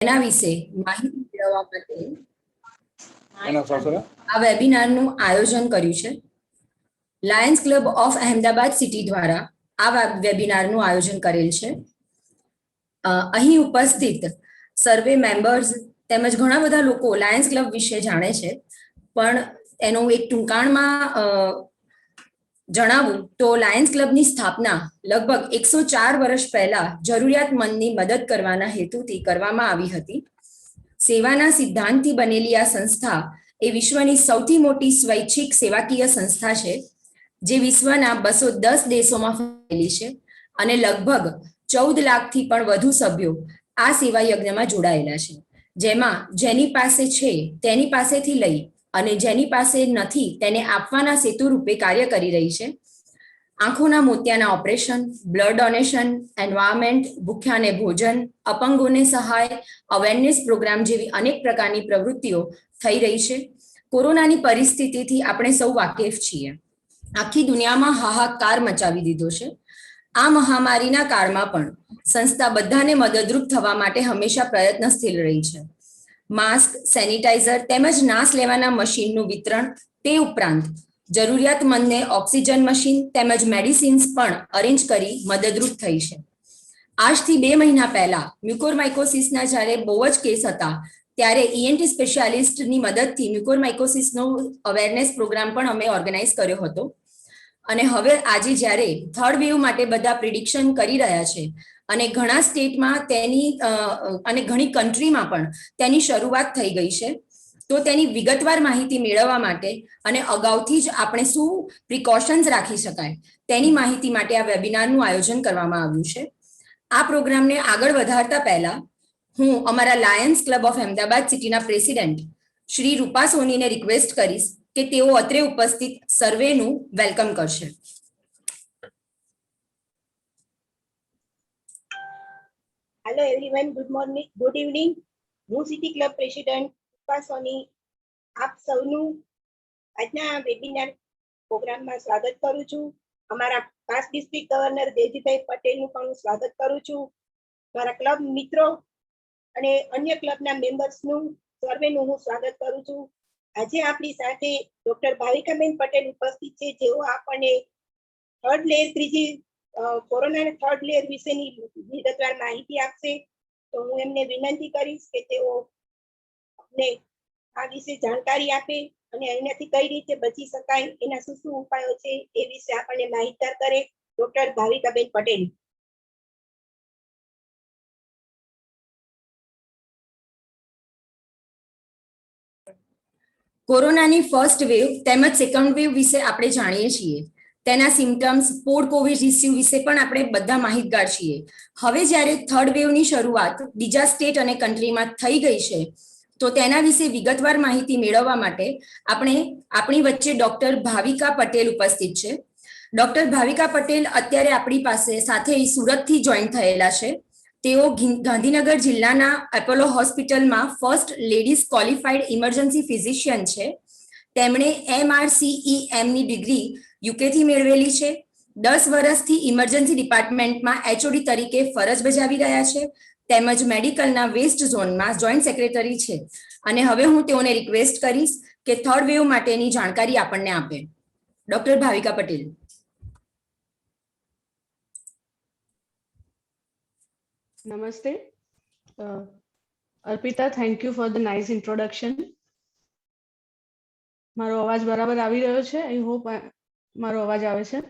એના વિશે માહિતી મેળવવા માટે આ વેબિનારનું આયોજન કર્યું છે. Lions club of Ahmedabad city દ્વારા આ વેબિનારનું આયોજન કરેલ છે. અહીં ઉપસ્થિત સર્વે મેમ્બર્સ તેમજ ઘણા બધા લોકો લાયન્સ ક્લબ વિશે જાણે છે, પણ એનું એક ટૂંકાણમાં જણાવું તો લાયન્સ ક્લબની સ્થાપના લગભગ 104 વર્ષ પહેલા જરૂરિયાતમંદની મદદ કરવાના હેતુથી કરવામાં આવી હતી. સેવાના સિદ્ધાંતથી બનેલી આ સંસ્થા એ વિશ્વની સૌથી મોટી સ્વૈચ્છિક સેવાકીય સંસ્થા છે, જે વિશ્વના 210 દેશોમાં ફેલાયેલી છે અને લગભગ 14 લાખથી પણ વધુ સભ્યો આ સેવા યજ્ઞમાં જોડાયેલા છે, જેમાં જેની પાસે છે તેની પાસેથી લઈ અને જેની પાસે નથી તેને આપવાના સેતુ રૂપે કાર્ય કરી રહી છે. આંખોના મોતિયાના ઓપરેશન, બ્લડ ડોનેશન, એન્વાયરમેન્ટ, ભૂખ્યાને ભોજન, અપંગોને સહાય, અવેરનેસ પ્રોગ્રામ જેવી અનેક પ્રકારની પ્રવૃત્તિઓ થઈ રહી છે. કોરોનાની પરિસ્થિતિથી આપણે સૌ વાકેફ છીએ. આખી દુનિયામાં હાહાકાર મચાવી દીધો છે. આ મહામારીના કાળમાં પણ સંસ્થા બધાને મદદરૂપ થવા માટે હંમેશા પ્રયત્નશીલ રહી છે. માસ્ક, સેનિટાઈઝર તેમજ નાશ લેવાના મશીનનું વિતરણ, તે ઉપરાંત જરૂરિયાતમંદને ઓક્સિજન મશીન તેમજ મેડિસિન્સ પણ અરેન્જ કરી મદદરૂપ થઈ છે. આજથી 2 મહિના પહેલા મ્યુકોરમાઇકોસિસના જ્યારે બહુ જ કેસ હતા, ત્યારે ઈએનટી સ્પેશિયાલિસ્ટની મદદથી મ્યુકોરમાઇકોસિસનો અવેરનેસ પ્રોગ્રામ પણ અમે ઓર્ગેનાઇઝ કર્યો હતો. અને હવે આજે જ્યારે થર્ડ વેવ માટે બધા પ્રિડિક્શન કરી રહ્યા છે અને ઘણા સ્ટેટમાં તેની અને ઘણી કન્ટ્રીમાં પણ તેની શરૂઆત થઈ ગઈ છે, તો તેની વિગતવાર માહિતી મેળવવા માટે અને અગાઉથી જ આપણે શું પ્રિકોશન્સ રાખી શકાય તેની માહિતી માટે આ વેબિનારનું આયોજન કરવામાં આવ્યું છે. આ પ્રોગ્રામને આગળ વધારતા પહેલા હું અમારા લાયન્સ ક્લબ ઓફ અહેમદાબાદ સિટીના પ્રેસિડેન્ટ શ્રી રૂપા સોનીને રિક્વેસ્ટ કરીશ કે તેઓ અત્રે ઉપસ્થિત સર્વેનું વેલકમ કરશે. Hello everyone, good morning, good evening. હું સિટી ક્લબ પ્રેસિડેન્ટ રૂપા સોની આપ સૌનું આજના વેબિનાર પ્રોગ્રામમાં સ્વાગત કરું છું. અમારા ખાસ ડિસ્ટ્રિક્ટ ગવર્નર દેવજીભાઈ પટેલનું પણ સ્વાગત કરું છું. મારા ક્લબ મિત્રો અને અન્ય ક્લબના મેમ્બર્સનું સર્વેનું હું સ્વાગત કરું છું. આજે આપણી સાથે ડોક્ટર ભાવિકાબેન પટેલ ઉપસ્થિત છે, જેઓ આપણને ત્રીજી કોરોનાના થર્ડ લેયર વિશેની વિગતવાર માહિતી આપશે. તો હું એમને વિનંતી કરીશ કે તેઓ અમને આ વિશે જાણકારી આપે અને એનાથી કઈ રીતે બચી શકાય, એના શું શું ઉપાયો છે એ વિશે આપણને માહિતગાર કરે. ડોક્ટર ભાવિકાબેન પટેલ. કોરોનાની ફર્સ્ટ વેવ તેમજ સેકન્ડ વેવ વિશે આપણે જાણીએ છીએ. તેના સિમ્ટમ્સ, પોસ્ટ કોવિડ ઇસ્યુ વિશે પણ આપણે બધા માહિતગાર છીએ. હવે જ્યારે થર્ડ વેવની શરૂઆત બીજા સ્ટેટ અને કન્ટ્રીમાં થઈ ગઈ છે, તો તેના વિશે વિગતવાર માહિતી મેળવવા માટે આપણી વચ્ચે ડોક્ટર ભાવિકા પટેલ ઉપસ્થિત છે. ડોક્ટર ભાવિકા પટેલ અત્યારે આપણી પાસે સાથે સુરતથી જોઈન થયેલા છે. તેઓ ગાંધીનગર જિલ્લાના એપોલો હોસ્પિટલમાં first ladies qualified emergency physician છે. તેમણે MRCEMની ડિગ્રી યુકેથી મેળવેલી છે. 10 વર્ષથી ઇમરજન્સી ડિપાર્ટમેન્ટમાં HOD તરીકે ફરજ બજાવી રહ્યા છે, તેમજ મેડિકલના વેસ્ટ ઝોનમાં જોઈન્ટ સેક્રેટરી છે. અને હવે હું તેઓને રિક્વેસ્ટ કરીશ કે થર્ડ વેવ માટેની જાણકારી આપણને આપે. Doctor Bhavika Patel. Namaste. Arpita, thank you for the nice introduction. મારો અવાજ બરાબર આવી રહ્યો છે? I hope મારો અવાજ આવે છે.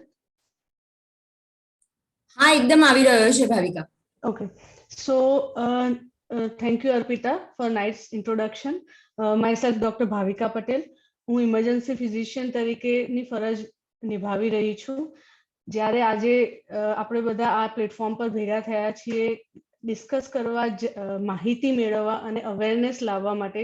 હા, એકદમ આવી રહ્યો છે Bhavika. Okay. So thank you Arpita for nice introduction. Myself Dr. Bhavika Patel. હું ઇમરજન્સી ફિઝિશિયન તરીકેની ફરજ નિભાવી રહી છું. જ્યારે આજે આપણે બધા આ પ્લેટફોર્મ પર ભેગા થયા છીએ ડિસ્કસ કરવા, માહિતી મેળવવા અને અવેરનેસ લાવવા માટે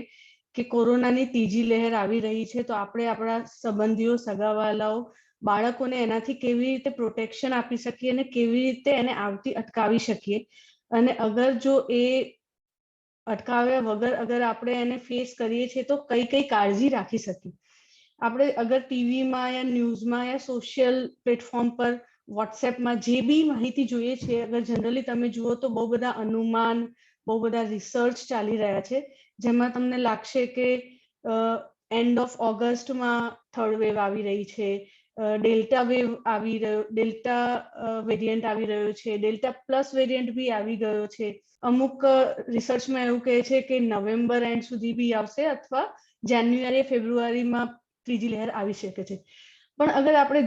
કે કોરોનાની ત્રીજી લહેર આવી રહી છે, તો આપણે આપણા સંબંધીઓ, સગાવાલાઓ, બાળકોને એનાથી કેવી રીતે પ્રોટેક્શન આપી શકીએ અને કેવી રીતે એને આવતી અટકાવી શકીએ. અને અગર જો એ અટકાવ્યા વગર અગર આપણે એને ફેસ કરીએ છીએ તો કઈ કઈ કાળજી રાખી શકીએ. આપણે અગર ટીવીમાં યા ન્યૂઝમાં યા સોશિયલ પ્લેટફોર્મ પર વોટ્સએપમાં જે બી માહિતી જોઈએ છે, અગર જનરલી તમે જુઓ તો બહુ બધા અનુમાન, બહુ બધા રિસર્ચ ચાલી રહ્યા છે, જેમાં તમને લાગશે કે એન્ડ ઓફ ઓગસ્ટમાં થર્ડ વેવ આવી રહી છે, ડેલ્ટા વેવ આવી રહ્યો, ડેલ્ટા વેરિયન્ટ આવી રહ્યો છે, ડેલ્ટા પ્લસ વેરિયન્ટ બી આવી ગયો છે. અમુક રિસર્ચમાં એવું કહે છે કે નવેમ્બર એન્ડ સુધી બી આવશે અથવા જાન્યુઆરી ફેબ્રુઆરીમાં ત્રીજી લહેર આવી શકે છે. પણ અગર આપણે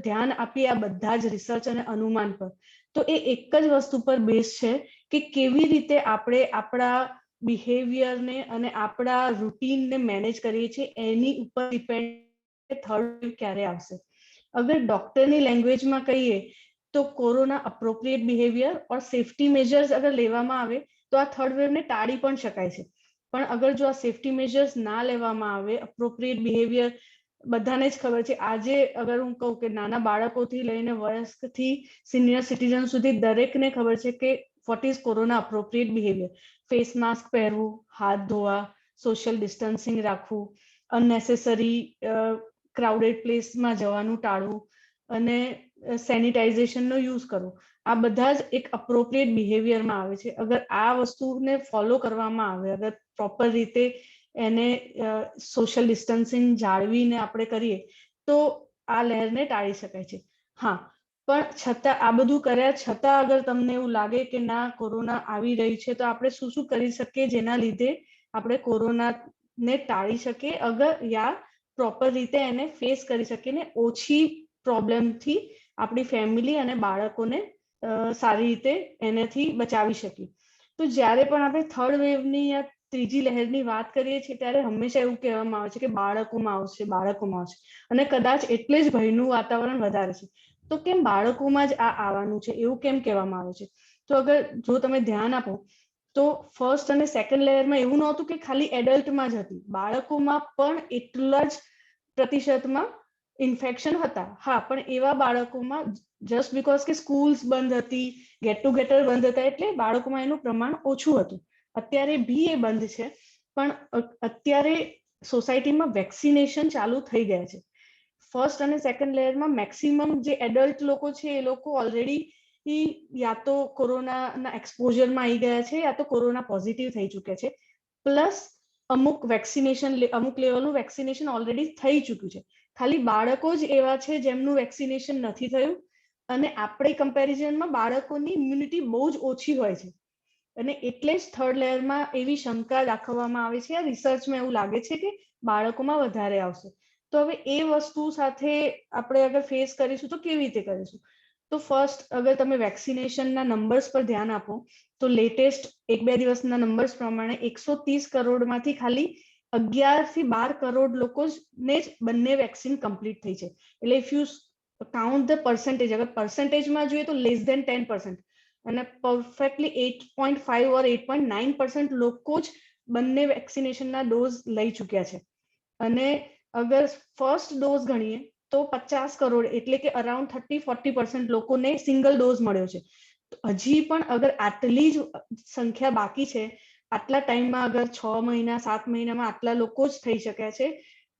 ધ્યાન આપીએ આ બધા જ રિસર્ચ અને અનુમાન પર, તો એ એક જ વસ્તુ પર બેઝ છે કે કેવી રીતે આપણે આપણા બિહેવિયરને અને આપણા રૂટીનને મેનેજ કરીએ છીએ એની ઉપર ડિપેન્ડ થર્ડ વેવ ક્યારે આવશે. અગર ડોક્ટરની લેંગ્વેજમાં કહીએ તો કોરોના અપ્રોપ્રિએટ બિહેવિયર ઓર સેફટી મેજર્સ અગર લેવામાં આવે તો આ થર્ડ વેવને ટાળી પણ શકાય છે. પણ અગર જો આ સેફટી મેજર્સ ના લેવામાં આવે, અપ્રોપ્રિએટ બિહેવિયર, બધાને જ ખબર છે આજે અગર હું કહું કે નાના બાળકોથી લઈને વયસ્કથી સિનિયર સિટીઝન સુધી દરેકને ખબર છે કે what is corona appropriate behaviour. Face mask પહેરવું, હાથ ધોવા, સોશિયલ ડિસ્ટન્સિંગ રાખવું, અનનેસેસરી ક્રાઉડેડ પ્લેસમાં જવાનું ટાળવું અને સેનિટાઇઝેશનનો યુઝ કરવો. આ બધા જ એક અપ્રોપ્રિએટ બિહેવિયરમાં આવે છે. અગર આ વસ્તુને ફોલો કરવામાં આવે, અગર પ્રોપર રીતે એને સોશિયલ ડિસ્ટન્સિંગ જાળવીને આપણે કરીએ તો આ લહેરને ટાળી શકાય છે. હા, પણ છતાં આ બધું કર્યા છતાં અગર તમને એવું લાગે કે ના કોરોના આવી રહી છે, તો આપણે શું શું કરી શકીએ જેના લીધે આપણે કોરોનાને ટાળી શકીએ અગર યા પ્રોપર રીતે એને ફેસ કરી શકીએ ને ઓછી પ્રોબ્લેમથી આપણી ફેમિલી અને બાળકોને સારી રીતે એનાથી બચાવી શકીએ. તો જ્યારે પણ આપણે થર્ડ વેવની યા ત્રીજી લહેરની વાત કરીએ છીએ ત્યારે હંમેશા એવું કહેવામાં આવે છે કે બાળકોમાં આવશે અને કદાચ એટલે જ ભયનું વાતાવરણ વધારે છે. તો કેમ બાળકોમાં જ આ આવવાનું છે એવું કેમ કહેવામાં આવે છે? તો અગર જો તમે ધ્યાન આપો તો ફર્સ્ટ અને સેકન્ડ લેયરમાં એવું નહોતું કે ખાલી એડલ્ટમાં જ હતી, બાળકોમાં પણ એટલા જ પ્રતિશતમાં ઇન્ફેક્શન હતા. હા, પણ એવા બાળકોમાં જસ્ટ બીકોઝ કે સ્કૂલ્સ બંધ હતી, ગેટ ટુગેધર બંધ હતા એટલે બાળકોમાં એનું પ્રમાણ ઓછું હતું. અત્યારે બી એ બંધ છે, પણ અત્યારે સોસાયટીમાં વેક્સિનેશન ચાલુ થઈ ગયા છે. ફર્સ્ટ અને સેકન્ડ લેયરમાં મેક્સિમમ જે એડલ્ટ લોકો છે એ લોકો ઓલરેડી યા તો કોરોનાના એક્સપોઝરમાં આવી ગયા છે યા તો કોરોના પોઝિટિવ થઈ ચૂક્યા છે. પ્લસ અમુક લેવલનું વેક્સિનેશન ઓલરેડી થઈ ચૂક્યું છે. ખાલી બાળકો જ એવા છે જેમનું વેક્સિનેશન નથી થયું અને આપણે કમ્પેરિઝનમાં બાળકોની ઇમ્યુનિટી બહુ જ ઓછી હોય છે અને એટલે જ થર્ડ લેયરમાં એવી શંકા દાખવવામાં આવે છે, રિસર્ચમાં એવું લાગે છે કે બાળકોમાં વધારે આવશે. તો હવે એ વસ્તુ સાથે આપણે અગર ફેસ કરીશું તો કેવી રીતે કરીશું? તો ફર્સ્ટ અગર તમે વેક્સિનેશનના નંબર્સ પર ધ્યાન આપો તો લેટેસ્ટ 1-2 દિવસના નંબર્સ પ્રમાણે 130 કરોડમાંથી ખાલી 11 થી 12 કરોડ લોકોને જ બંને વેક્સિન કમ્પ્લીટ થઈ છે. એટલે if you count the percentage, અગર પર્સન્ટેજમાં જોઈએ તો લેસ ધેન 10% અને પરફેક્ટલી 8.5 ઓર 8.9% લોકો જ બંને વેક્સિનેશનના ડોઝ લઈ ચૂક્યા છે. અને અગર ફર્સ્ટ ડોઝ ગણીએ તો 50 કરોડ એટલે કે અરાઉન્ડ 30-40% લોકોને સિંગલ ડોઝ મળ્યો છે. હજી પણ અગર આટલી જ સંખ્યા બાકી છે, આટલા ટાઈમમાં અગર 6 મહિના 7 મહિનામાં આટલા લોકો જ થઈ શક્યા છે,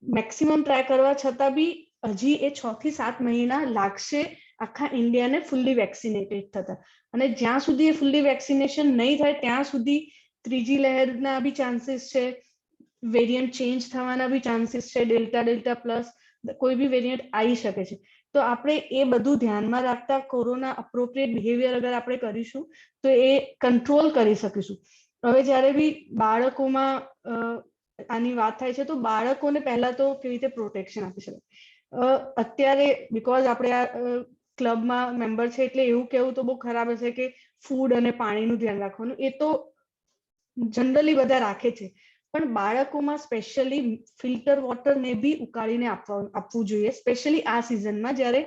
મેક્સિમમ ટ્રાય કરવા છતાં બી હજી એ 6 થી 7 મહિના લાગશે આખા ઇન્ડિયાને ફૂલ્લી વેક્સિનેટેડ થતા. અને જ્યાં સુધી એ ફૂલ્લી વેક્સિનેશન નહીં થાય ત્યાં સુધી ત્રીજી લહેરના બી ચાન્સીસ છે, વેરિયન્ટ ચેન્જ થવાના બી ચાન્સીસ છે, ડેલ્ટા પ્લસ કોઈ બી વેરિયન્ટ આવી શકે છે. તો આપણે એ બધું ધ્યાનમાં રાખતા કોરોના અપ્રોપ્રિએટ બિહેવિયર અગર આપણે કરીશું તો એ કંટ્રોલ કરી શકીશું. હવે જ્યારે બી બાળકોમાં આની વાત થાય છે તો બાળકોને પહેલા તો કેવી રીતે પ્રોટેક્શન આપી શકાય? અત્યારે બીકોઝ આપણે આ ક્લબમાં મેમ્બર છે એટલે એવું કહેવું તો બહુ ખરાબ હશે કે ફૂડ અને પાણીનું ધ્યાન રાખવાનું, એ તો જનરલી બધા રાખે છે, પણ બાળકોમાં સ્પેશિયલી ફિલ્ટર વોટરને બી ઉકાળીને આપવું જોઈએ, સ્પેશિયલી આ સિઝનમાં જ્યારે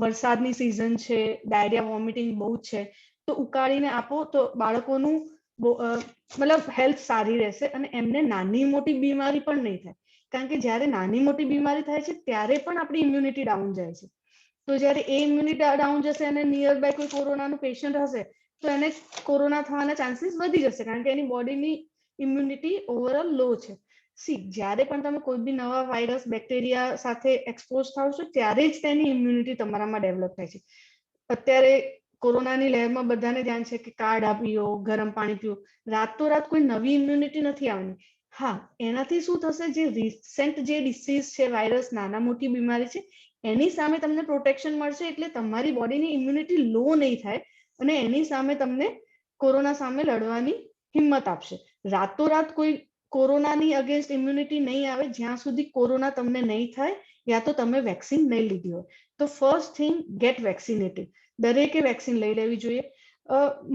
વરસાદની સિઝન છે, ડાયરિયા વોમિટિંગ બહુ જ છે, તો ઉકાળીને આપો તો બાળકોનું મતલબ હેલ્થ સારી રહેશે અને એમને નાની મોટી બીમારી પણ નહીં થાય. કારણ કે જ્યારે નાની મોટી બીમારી થાય છે ત્યારે પણ આપણી ઇમ્યુનિટી ડાઉન જાય છે. તો જ્યારે એ ઇમ્યુનિટી ડાઉન જશે અને નિયર બાય કોઈ કોરોનાનું પેશન્ટ હશે તો એને કોરોના થવાના ચાન્સીસ વધી જશે, કારણ કે એની બોડીની ઇમ્યુનિટી ઓવરઓલ લો છે. જ્યારે પણ તમે કોઈ બી નવા વાયરસ બેક્ટેરિયા સાથે એક્સપોઝ થાવ છો ત્યારે જ તેની ઇમ્યુનિટી તમારામાં ડેવલપ થાય છે. અત્યારે કોરોનાની લહેરમાં બધાને ધ્યાન છે કે કાઢા પીઓ, ગરમ પાણી પીઓ, રાતોરાત કોઈ નવી ઇમ્યુનિટી નથી આવવાની. હા, એનાથી શું થશે, જે રિસેન્ટ જે ડિસીઝ છે, વાયરસ, નાના મોટી બીમારી છે, એની સામે તમને પ્રોટેક્શન મળશે, એટલે તમારી બોડીની ઇમ્યુનિટી લો નહીં થાય અને એની સામે તમને કોરોના સામે લડવાની હિંમત આપશે. રાતોરાત કોઈ કોરોનાની અગેન્સ્ટ ઇમ્યુનિટી નહીં આવે જ્યાં સુધી કોરોના તમને નહીં થાય યા તો તમે વેક્સિન નહીં લીધી હોય. તો ફર્સ્ટ થિંગ, ગેટ વેક્સિનેટેડ. દરેકે વેક્સિન લઈ લેવી જોઈએ.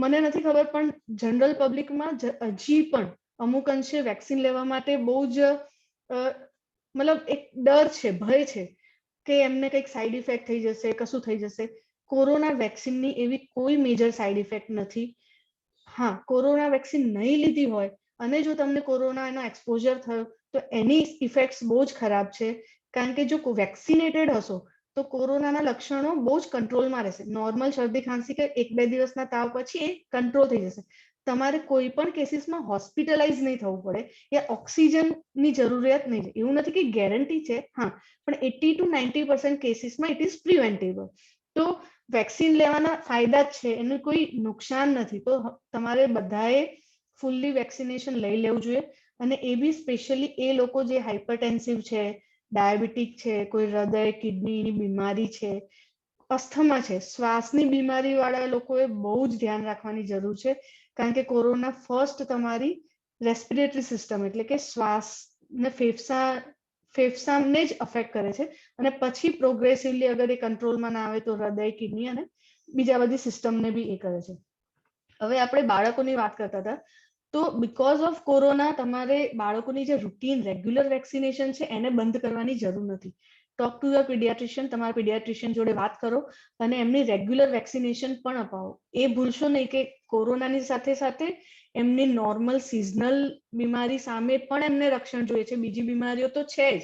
મને નથી ખબર પણ જનરલ પબ્લિકમાં હજી પણ અમુક અંશે વેક્સિન લેવા માટે બહુ જ મતલબ એક ડર છે, ભય છે કે એમને કંઈક સાઈડ ઇફેક્ટ થઈ જશે, કશું થઈ જશે. કોરોના વેક્સિનની એવી કોઈ મેજર સાઈડ ઇફેક્ટ નથી. હા, કોરોના વેક્સિન નહીં લીધી હોય અને જો તમને કોરોનાનો એક્સપોઝર થયો તો એની ઇફેક્ટ્સ બહુ જ ખરાબ છે, કારણ કે જો વેક્સિનેટેડ હશો તો કોરોનાના લક્ષણો બહુ જ કંટ્રોલમાં રહેશે. નોર્મલ શરદી ખાંસી કે 1-2 દિવસના તાવ પછી એ કંટ્રોલ થઈ જશે. તમારે કોઈ પણ કેસીસમાં હોસ્પિટલાઇઝ નહીં થવું પડે યા ઓક્સિજનની જરૂરિયાત નહીં છે. એવું નથી કે ગેરંટી છે, હા, પણ 80 to 90% કેસીસમાં ઇટ ઇઝ પ્રિવેન્ટેબલ. તો વેક્સિન લેવાના ફાયદા જ છે, એનું કોઈ નુકસાન નથી. તો તમારે બધાએ ફૂલ્લી વેક્સિનેશન લઈ લેવું જોઈએ. અને એ બી સ્પેશિયલી એ લોકો જે હાઇપરટેન્સિવ છે, ડાયાબિટીક છે, કોઈ હૃદય કિડનીની બીમારી છે, અસ્થમા છે, શ્વાસની બીમારી વાળા લોકોએ બહુ જ ધ્યાન રાખવાની જરૂર છે, કારણ કે કોરોના ફર્સ્ટ તમારી રેસ્પિરેટરી સિસ્ટમ એટલે કે શ્વાસ ને ફેફસાને જ અફેક્ટ કરે છે અને પછી પ્રોગ્રેસિવલી અગર એ કંટ્રોલમાં ના આવે તો હૃદય, કિડની અને બીજા બધી સિસ્ટમને બી એ કરે છે. હવે આપણે બાળકોની વાત કરતા હતા, તો બીકોઝ ઓફ કોરોના તમારે બાળકોની જે રૂટીન રેગ્યુલર વેક્સિનેશન છે એને બંધ કરવાની જરૂર નથી. ટોક ટુ યોર પીડિયાટ્રિશિયન, તમારા પીડિયાટ્રિશિયન જોડે વાત કરો અને એમની રેગ્યુલર વેક્સિનેશન પણ અપાવો. એ ભૂલશો નહીં કે કોરોનાની સાથે સાથે એમની નોર્મલ સિઝનલ બીમારી સામે પણ એમને રક્ષણ જોઈએ છે. બીજી બીમારીઓ તો છે જ.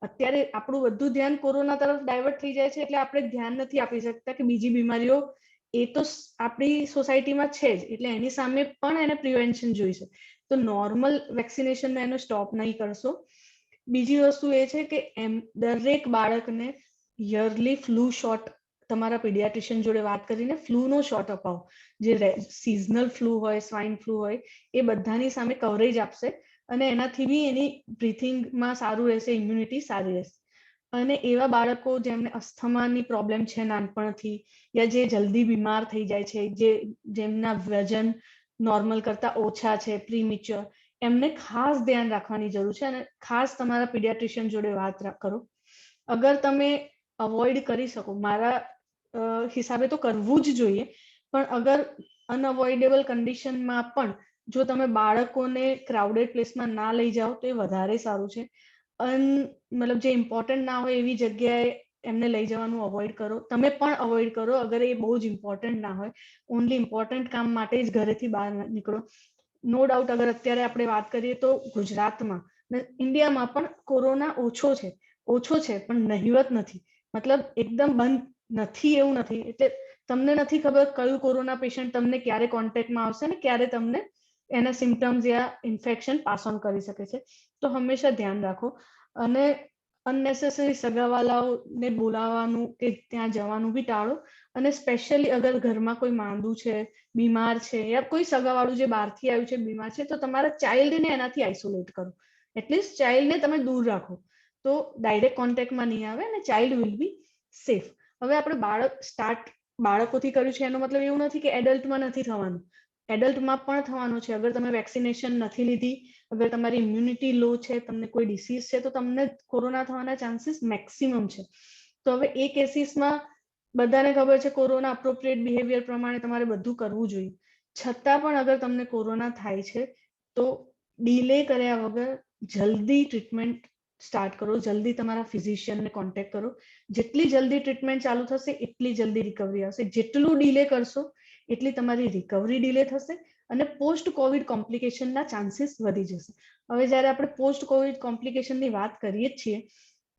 અત્યારે આપણું બધું ધ્યાન કોરોના તરફ ડાયવર્ટ થઈ જાય છે, એટલે આપણે ધ્યાન નથી આપી શકતા કે બીજી બીમારીઓ એ તો આપણી સોસાયટીમાં છે જ, એટલે એની સામે પણ એને પ્રિવેન્શન જોઈશે. તો નોર્મલ વેક્સિનેશન એનો સ્ટોપ નહીં કરશો. બીજી વસ્તુ એ છે કે દરેક બાળકને યરલી ફ્લૂ શોટ તમારા પીડિયાટ્રિશિયન જોડે વાત કરીને ફ્લૂનો શોટ અપાવો. જે સિઝનલ ફ્લૂ હોય, સ્વાઇન ફ્લૂ હોય, એ બધાની સામે કવરેજ આપશે અને એનાથી બી એની બ્રીથિંગમાં સારું રહેશે, ઇમ્યુનિટી સારી રહેશે. અને એવા બાળકો જેમને અસ્થમાની પ્રોબ્લેમ છે નાનપણથી યા જે જલ્દી બીમાર થઈ જાય છે, જેમના વજન નોર્મલ કરતા ઓછા છે, પ્રીમેચ્યોર, એમને ખાસ ધ્યાન રાખવાની જરૂર છે અને ખાસ તમારા પીડિયાટ્રિશિયન જોડે વાત કરો. અગર તમે અવોઇડ કરી શકો, મારા હિસાબે તો કરવું જ જોઈએ, પણ અગર અનઅવોઇડેબલ કન્ડિશનમાં પણ જો તમે બાળકોને ક્રાઉડેડ પ્લેસમાં ના લઈ જાઓ તો એ વધારે સારું છે. મતલબ જે ઇમ્પોર્ટન્ટ ના હોય એવી જગ્યાએ એમને લઈ જવાનું અવોઇડ કરો. તમે પણ અવોઇડ કરો અગર એ બહુ જ ઇમ્પોર્ટન્ટ ના હોય. ઓનલી ઇમ્પોર્ટન્ટ કામ માટે જ ઘરેથી બહાર નીકળો. નો ડાઉટ અગર અત્યારે આપણે વાત કરીએ તો ગુજરાતમાં ઇન્ડિયામાં પણ કોરોના ઓછો છે પણ નહિવત નથી. મતલબ એકદમ બંધ નથી એવું નથી. એટલે તમને નથી ખબર કયું કોરોના પેશન્ટ તમને ક્યારે કોન્ટેક્ટમાં આવશે ને ક્યારે તમને એના symptoms yeah infection pass on કરી શકે છે. તો હંમેશા ધ્યાન રાખો અને અનનેસેસરી સગાવાલાઓને બોલાવવાનું કે ત્યાં જવાનું બી ટાળો. અને સ્પેશિયલી અગર ઘરમાં કોઈ માંદું છે, બીમાર છે યા કોઈ સગાવાળું જે બહારથી આવ્યું છે બીમાર છે તો તમારા ચાઇલ્ડને એનાથી આઇસોલેટ કરો. એટલીસ્ટ ચાઇલ્ડને તમે દૂર રાખો તો ડાયરેક્ટ કોન્ટેક્ટમાં નહીં આવે અને ચાઇલ્ડ વિલ બી સેફ. હવે આપણે બાળકોથી કર્યું છે એનો મતલબ એવું નથી કે એડલ્ટમાં નથી થવાનું. એડલ્ટમાં પણ થવાનું છે. અગર તમે વેક્સિનેશન નથી લીધી, અગર તમારી ઇમ્યુનિટી લો છે, તમને કોઈ ડિસીઝ છે તો તમને કોરોના થવાના ચાન્સીસ મેક્સિમમ છે. તો હવે એ કેસીસમાં બધાને ખબર છે કોરોના અપ્રોપ્રિએટ બિહેવિયર પ્રમાણે તમારે બધું કરવું જોઈએ. છતાં પણ અગર તમને કોરોના થાય છે તો ડીલે કર્યા વગર જલ્દી ટ્રીટમેન્ટ સ્ટાર્ટ કરો. જલ્દી તમારા ફિઝિશિયનને કોન્ટેક્ટ કરો. જેટલી જલ્દી ટ્રીટમેન્ટ ચાલુ થશે એટલી જલ્દી રિકવરી આવશે. જેટલું ડીલે કરશો એટલી તમારી રિકવરી ડીલે થશે અને પોસ્ટ કોવિડ કોમ્પ્લિકેશનના ચાન્સીસ વધી જશે. હવે જ્યારે આપણે પોસ્ટ કોવિડ કોમ્પ્લિકેશનની વાત કરીએ છીએ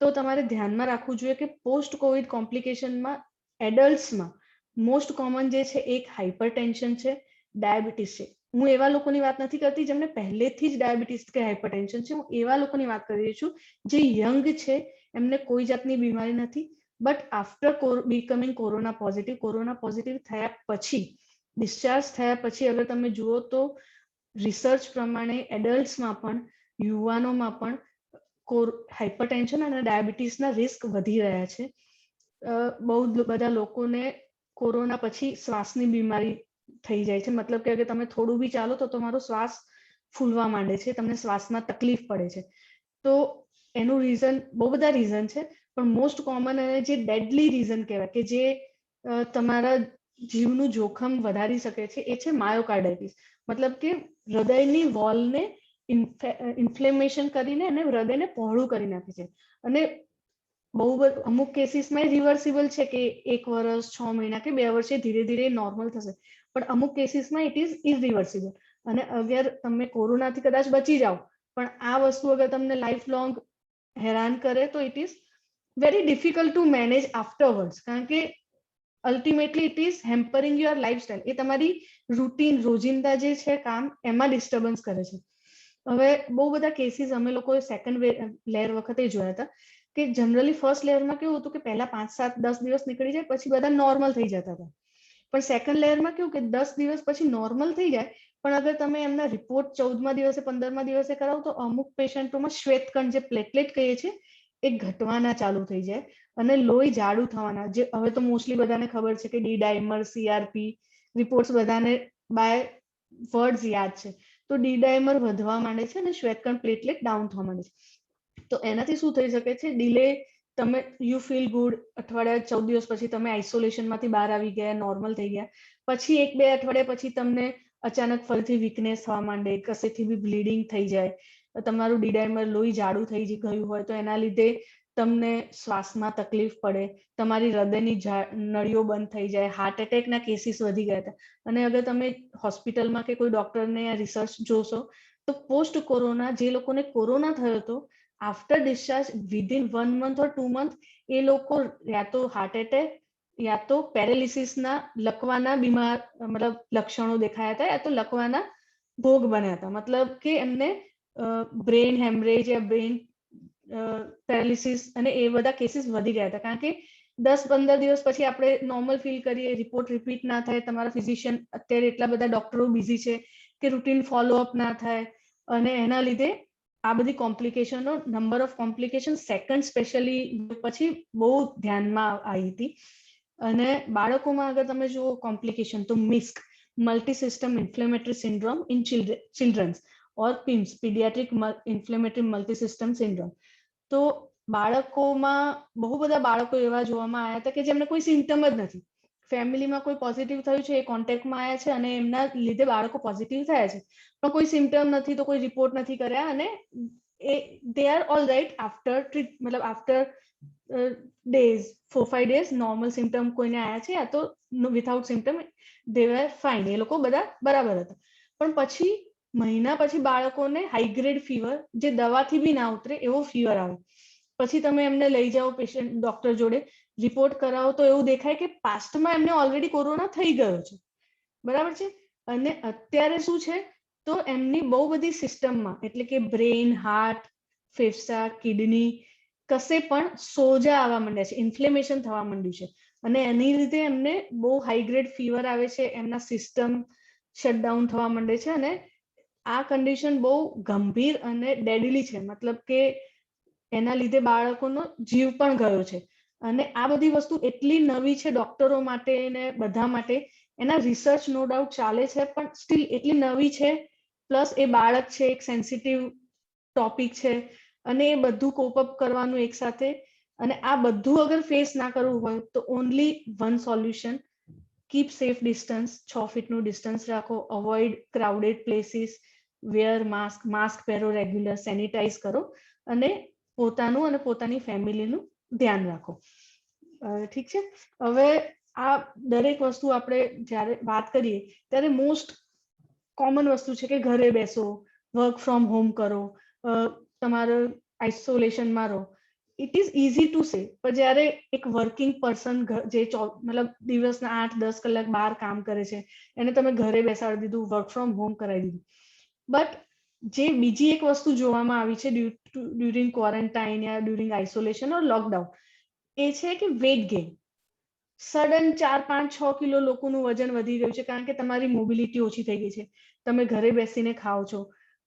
તો તમારે ધ્યાનમાં રાખવું જોઈએ કે પોસ્ટ કોવિડ કોમ્પ્લિકેશનમાં એડલ્ટ્સમાં મોસ્ટ કોમન જે છે એક હાઇપરટેન્શન છે, ડાયાબિટીસ છે. હું એવા લોકોની વાત નથી કરતી જેમને પહેલેથી જ ડાયાબિટીસ કે હાઇપરટેન્શન છે. હું એવા લોકોની વાત કરી રહી છું જે યંગ છે, એમને કોઈ જાતની બીમારી નથી but after becoming corona positive થયા પછી, ડિસ્ચાર્જ થયા પછી અગર તમે જુઓ તો રિસર્ચ પ્રમાણે એડલ્ટ્સમાં પણ, યુવાનોમાં પણ હાઇપરટેન્શન અને ડાયાબિટીસના રિસ્ક વધી રહ્યા છે. બહુ બધા લોકોને કોરોના પછી શ્વાસની બીમારી થઈ જાય છે. મતલબ કે અગર તમે થોડું બી ચાલો તો તમારો શ્વાસ ફૂલવા માંડે છે, તમને શ્વાસમાં તકલીફ પડે છે. તો એનું રીઝન, બહુ બધા રીઝન છે, પણ મોસ્ટ કોમન અને જે ડેડલી રીઝન કહેવાય કે જે તમારા જીવનું જોખમ વધારી શકે છે, એ છે માયોકાર્ડાઇટિસ. મતલબ કે હૃદયની વોલને ઇન્ફ્લેમેશન કરીને અને હૃદયને પહોળું કરી નાખે છે. અને અમુક કેસીસમાં રિવર્સિબલ છે કે 1 વર્ષ, 6 મહિના કે 2 વર્ષે ધીરે ધીરે નોર્મલ થશે, પણ અમુક કેસીસમાં ઇટ ઇઝ ઇરિવર્સિબલ. અને અગર તમે કોરોનાથી કદાચ બચી જાઓ, પણ આ વસ્તુ અગર તમને લાઈફ લોંગ હેરાન કરે તો it is very difficult to manage afterwards. કારણ કે ultimately it is hampering your lifestyle. એ તમારી રૂટીન, રોજિંદા જે છે કામ, એમાં ડિસ્ટર્બન્સ કરે છે. હવે બહુ બધા કેસીસ અમે લોકોએ સેકન્ડ લેયર વખતે જોયા હતા કે જનરલી ફર્સ્ટ લેયરમાં કેવું હતું કે પહેલા 5, 7, 10 દિવસ નીકળી જાય પછી બધા નોર્મલ થઈ જતા હતા. પણ સેકન્ડ લેયરમાં કેવું કે 10 દિવસ પછી નોર્મલ થઈ જાય, પણ અગર તમે એમના રિપોર્ટ 14મા દિવસે, 15મા દિવસે કરાવો તો અમુક પેશન્ટોમાં શ્વેતકણ, જે પ્લેટલેટ કહીએ છીએ, એ ઘટવાના ચાલુ થઈ જાય અને લોહી જાડું થવાના. જે હવે તો મોસ્ટલી બધાને ખબર છે કે ડી ડાયમર, સીઆરપી રિપોર્ટ્સ બધાને બાય વર્ડ્સ યાદ છે. તો ડી ડાયમર વધવા માંડે છે અને શ્વેતકણ, પ્લેટલેટ ડાઉન થવા માંડે છે. તો એનાથી શું થઈ શકે છે? ડિલે, તમે યુ ફીલ ગુડ, અઠવાડિયા 14 દિવસ પછી તમે આઇસોલેશનમાંથી બહાર આવી ગયા, નોર્મલ થઈ ગયા, પછી 1-2 અઠવાડિયા પછી તમને અચાનક ફરીથી વીકનેસ થવા માંડે, કશેથી બી બ્લીડિંગ થઈ જાય, તમારું ડી ડાયમર, લોહી જાડું થઈ ગયું હોય તો એના લીધે તમને શ્વાસમાં તકલીફ પડે, તમારી હૃદયની નળીઓ બંધ થઈ જાય, હાર્ટ એટેકના કેસીસ વધી ગયા હતા. અને અગર તમે હોસ્પિટલમાં કે કોઈ ડોક્ટરને રિસર્ચ જોશો તો પોસ્ટ કોરોના, જે લોકોને કોરોના થયો હતો, after discharge within 1 month or 2 month એ લોકો યા તો હાર્ટ એટેક યા તો પેરેલિસિસના લકવાના મતલબ લક્ષણો દેખાયા હતા, યા તો લકવાના ભોગ બન્યા હતા. મતલબ કે એમને બ્રેઇન હેમરેજ યા બ્રેઇન પેરાલિસિસ અને એ બધા કેસીસ વધી ગયા હતા. કારણ કે 10-15 દિવસ પછી આપણે નોર્મલ ફીલ કરીએ, રિપોર્ટ રિપીટ ના થાય, તમારા ફિઝિશિયન, અત્યારે એટલા બધા ડોક્ટરો બિઝી છે કે રૂટીન ફોલોઅપ ના થાય, અને એના લીધે આ બધી કોમ્પ્લિકેશનો, number of complication second specially પછી બહુ ધ્યાનમાં આવી હતી. અને બાળકોમાં અગર તમે જુઓ કોમ્પ્લિકેશન, તો MISC, multi system inflammatory syndrome in childrens, or PIMS, paediatric inflammatory multi system syndrome. તો બાળકોમાં બહુ બધા બાળકો એવા જોવામાં આવ્યા હતા કે જેમને કોઈ સિમ્ટમ જ નથી. ફેમિલીમાં કોઈ પોઝિટિવ થયું છે, એ કોન્ટેક્ટમાં આવ્યા છે અને એમના લીધે બાળકો પોઝિટિવ થયા છે, પણ કોઈ સિમ્ટમ નથી, તો કોઈ રિપોર્ટ નથી કર્યા, અને they are all right after મતલબ after days, 4-5 days normal symptom કોઈને આવ્યા છે, યા તો without symptom they were fine, એ લોકો બધા બરાબર હતા. પણ પછી મહિના પછી બાળકોને હાઈગ્રેડ ફીવર, જે દવાથી બી ના ઉતરે એવો ફીવર આવે. પછી તમે એમને લઈ જાઓ પેશન્ટ ડોક્ટર જોડે, રિપોર્ટ કરાવો તો એવું દેખાય કે પાસ્ટમાં એમને ઓલરેડી કોરોના થઈ ગયો છે. બરાબર છે. અને અત્યારે શું છે, તો એમની બહુ બધી સિસ્ટમમાં, એટલે કે બ્રેઇન, હાર્ટ, ફેફસા, કિડની, કશે પણ સોજા આવવા માંડ્યા છે, ઇન્ફ્લેમેશન થવા માંડ્યું છે, અને એની લીધે એમને બહુ હાઈગ્રેડ ફીવર આવે છે, એમના સિસ્ટમ શટડાઉન થવા માંડે છે, અને આ કન્ડિશન બહુ ગંભીર અને ડેડલી છે. મતલબ કે એના લીધે બાળકોનો જીવ પણ ગયો છે. અને આ બધી વસ્તુ એટલી નવી છે ડોક્ટરો માટે ને બધા માટે, એના રિસર્ચ નો ડાઉટ ચાલે છે, પણ સ્ટીલ એટલી નવી છે, પ્લસ એ બાળક છે, એક સેન્સિટિવ ટોપિક છે, અને એ બધું કોપઅપ કરવાનું એક સાથે, અને આ બધું અગર ફેસ ના કરવું હોય તો only one solution, keep safe distance, 6 ફીટનું ડિસ્ટન્સ રાખો, avoid crowded places, wear mask પહેરો રેગ્યુલર, સેનિટાઈઝ કરો, અને પોતાનું અને પોતાની ફેમિલીનું ધ્યાન રાખો. ઠીક છે. હવે આ દરેક વસ્તુ આપણે જ્યારે વાત કરીએ ત્યારે મોસ્ટ કોમન વસ્તુ છે કે ઘરે બેસો, વર્ક ફ્રોમ હોમ કરો, તમારો આઇસોલેશનમાં રહો. It is easy to say, પણ જ્યારે એક વર્કિંગ પર્સન જે મતલબ દિવસના 8-10 કલાક બહાર કામ કરે છે, એને તમે ઘરે બેસાડી દીધું, વર્ક ફ્રોમ હોમ કરાવી દીધું. બટ જે બીજી એક વસ્તુ જોવામાં આવી છે ડ્યુરિંગ ક્વોરન્ટાઇન યા ડ્યુરિંગ આઇસોલેશન ઓર લોકડાઉન, એ છે કે વેટ ગેઇન. સડન 4-5-6 કિલો લોકોનું વજન વધી ગયું છે કારણ કે તમારી મોબિલિટી ઓછી થઈ ગઈ છે. તમે ઘરે બેસીને ખાઓ છો.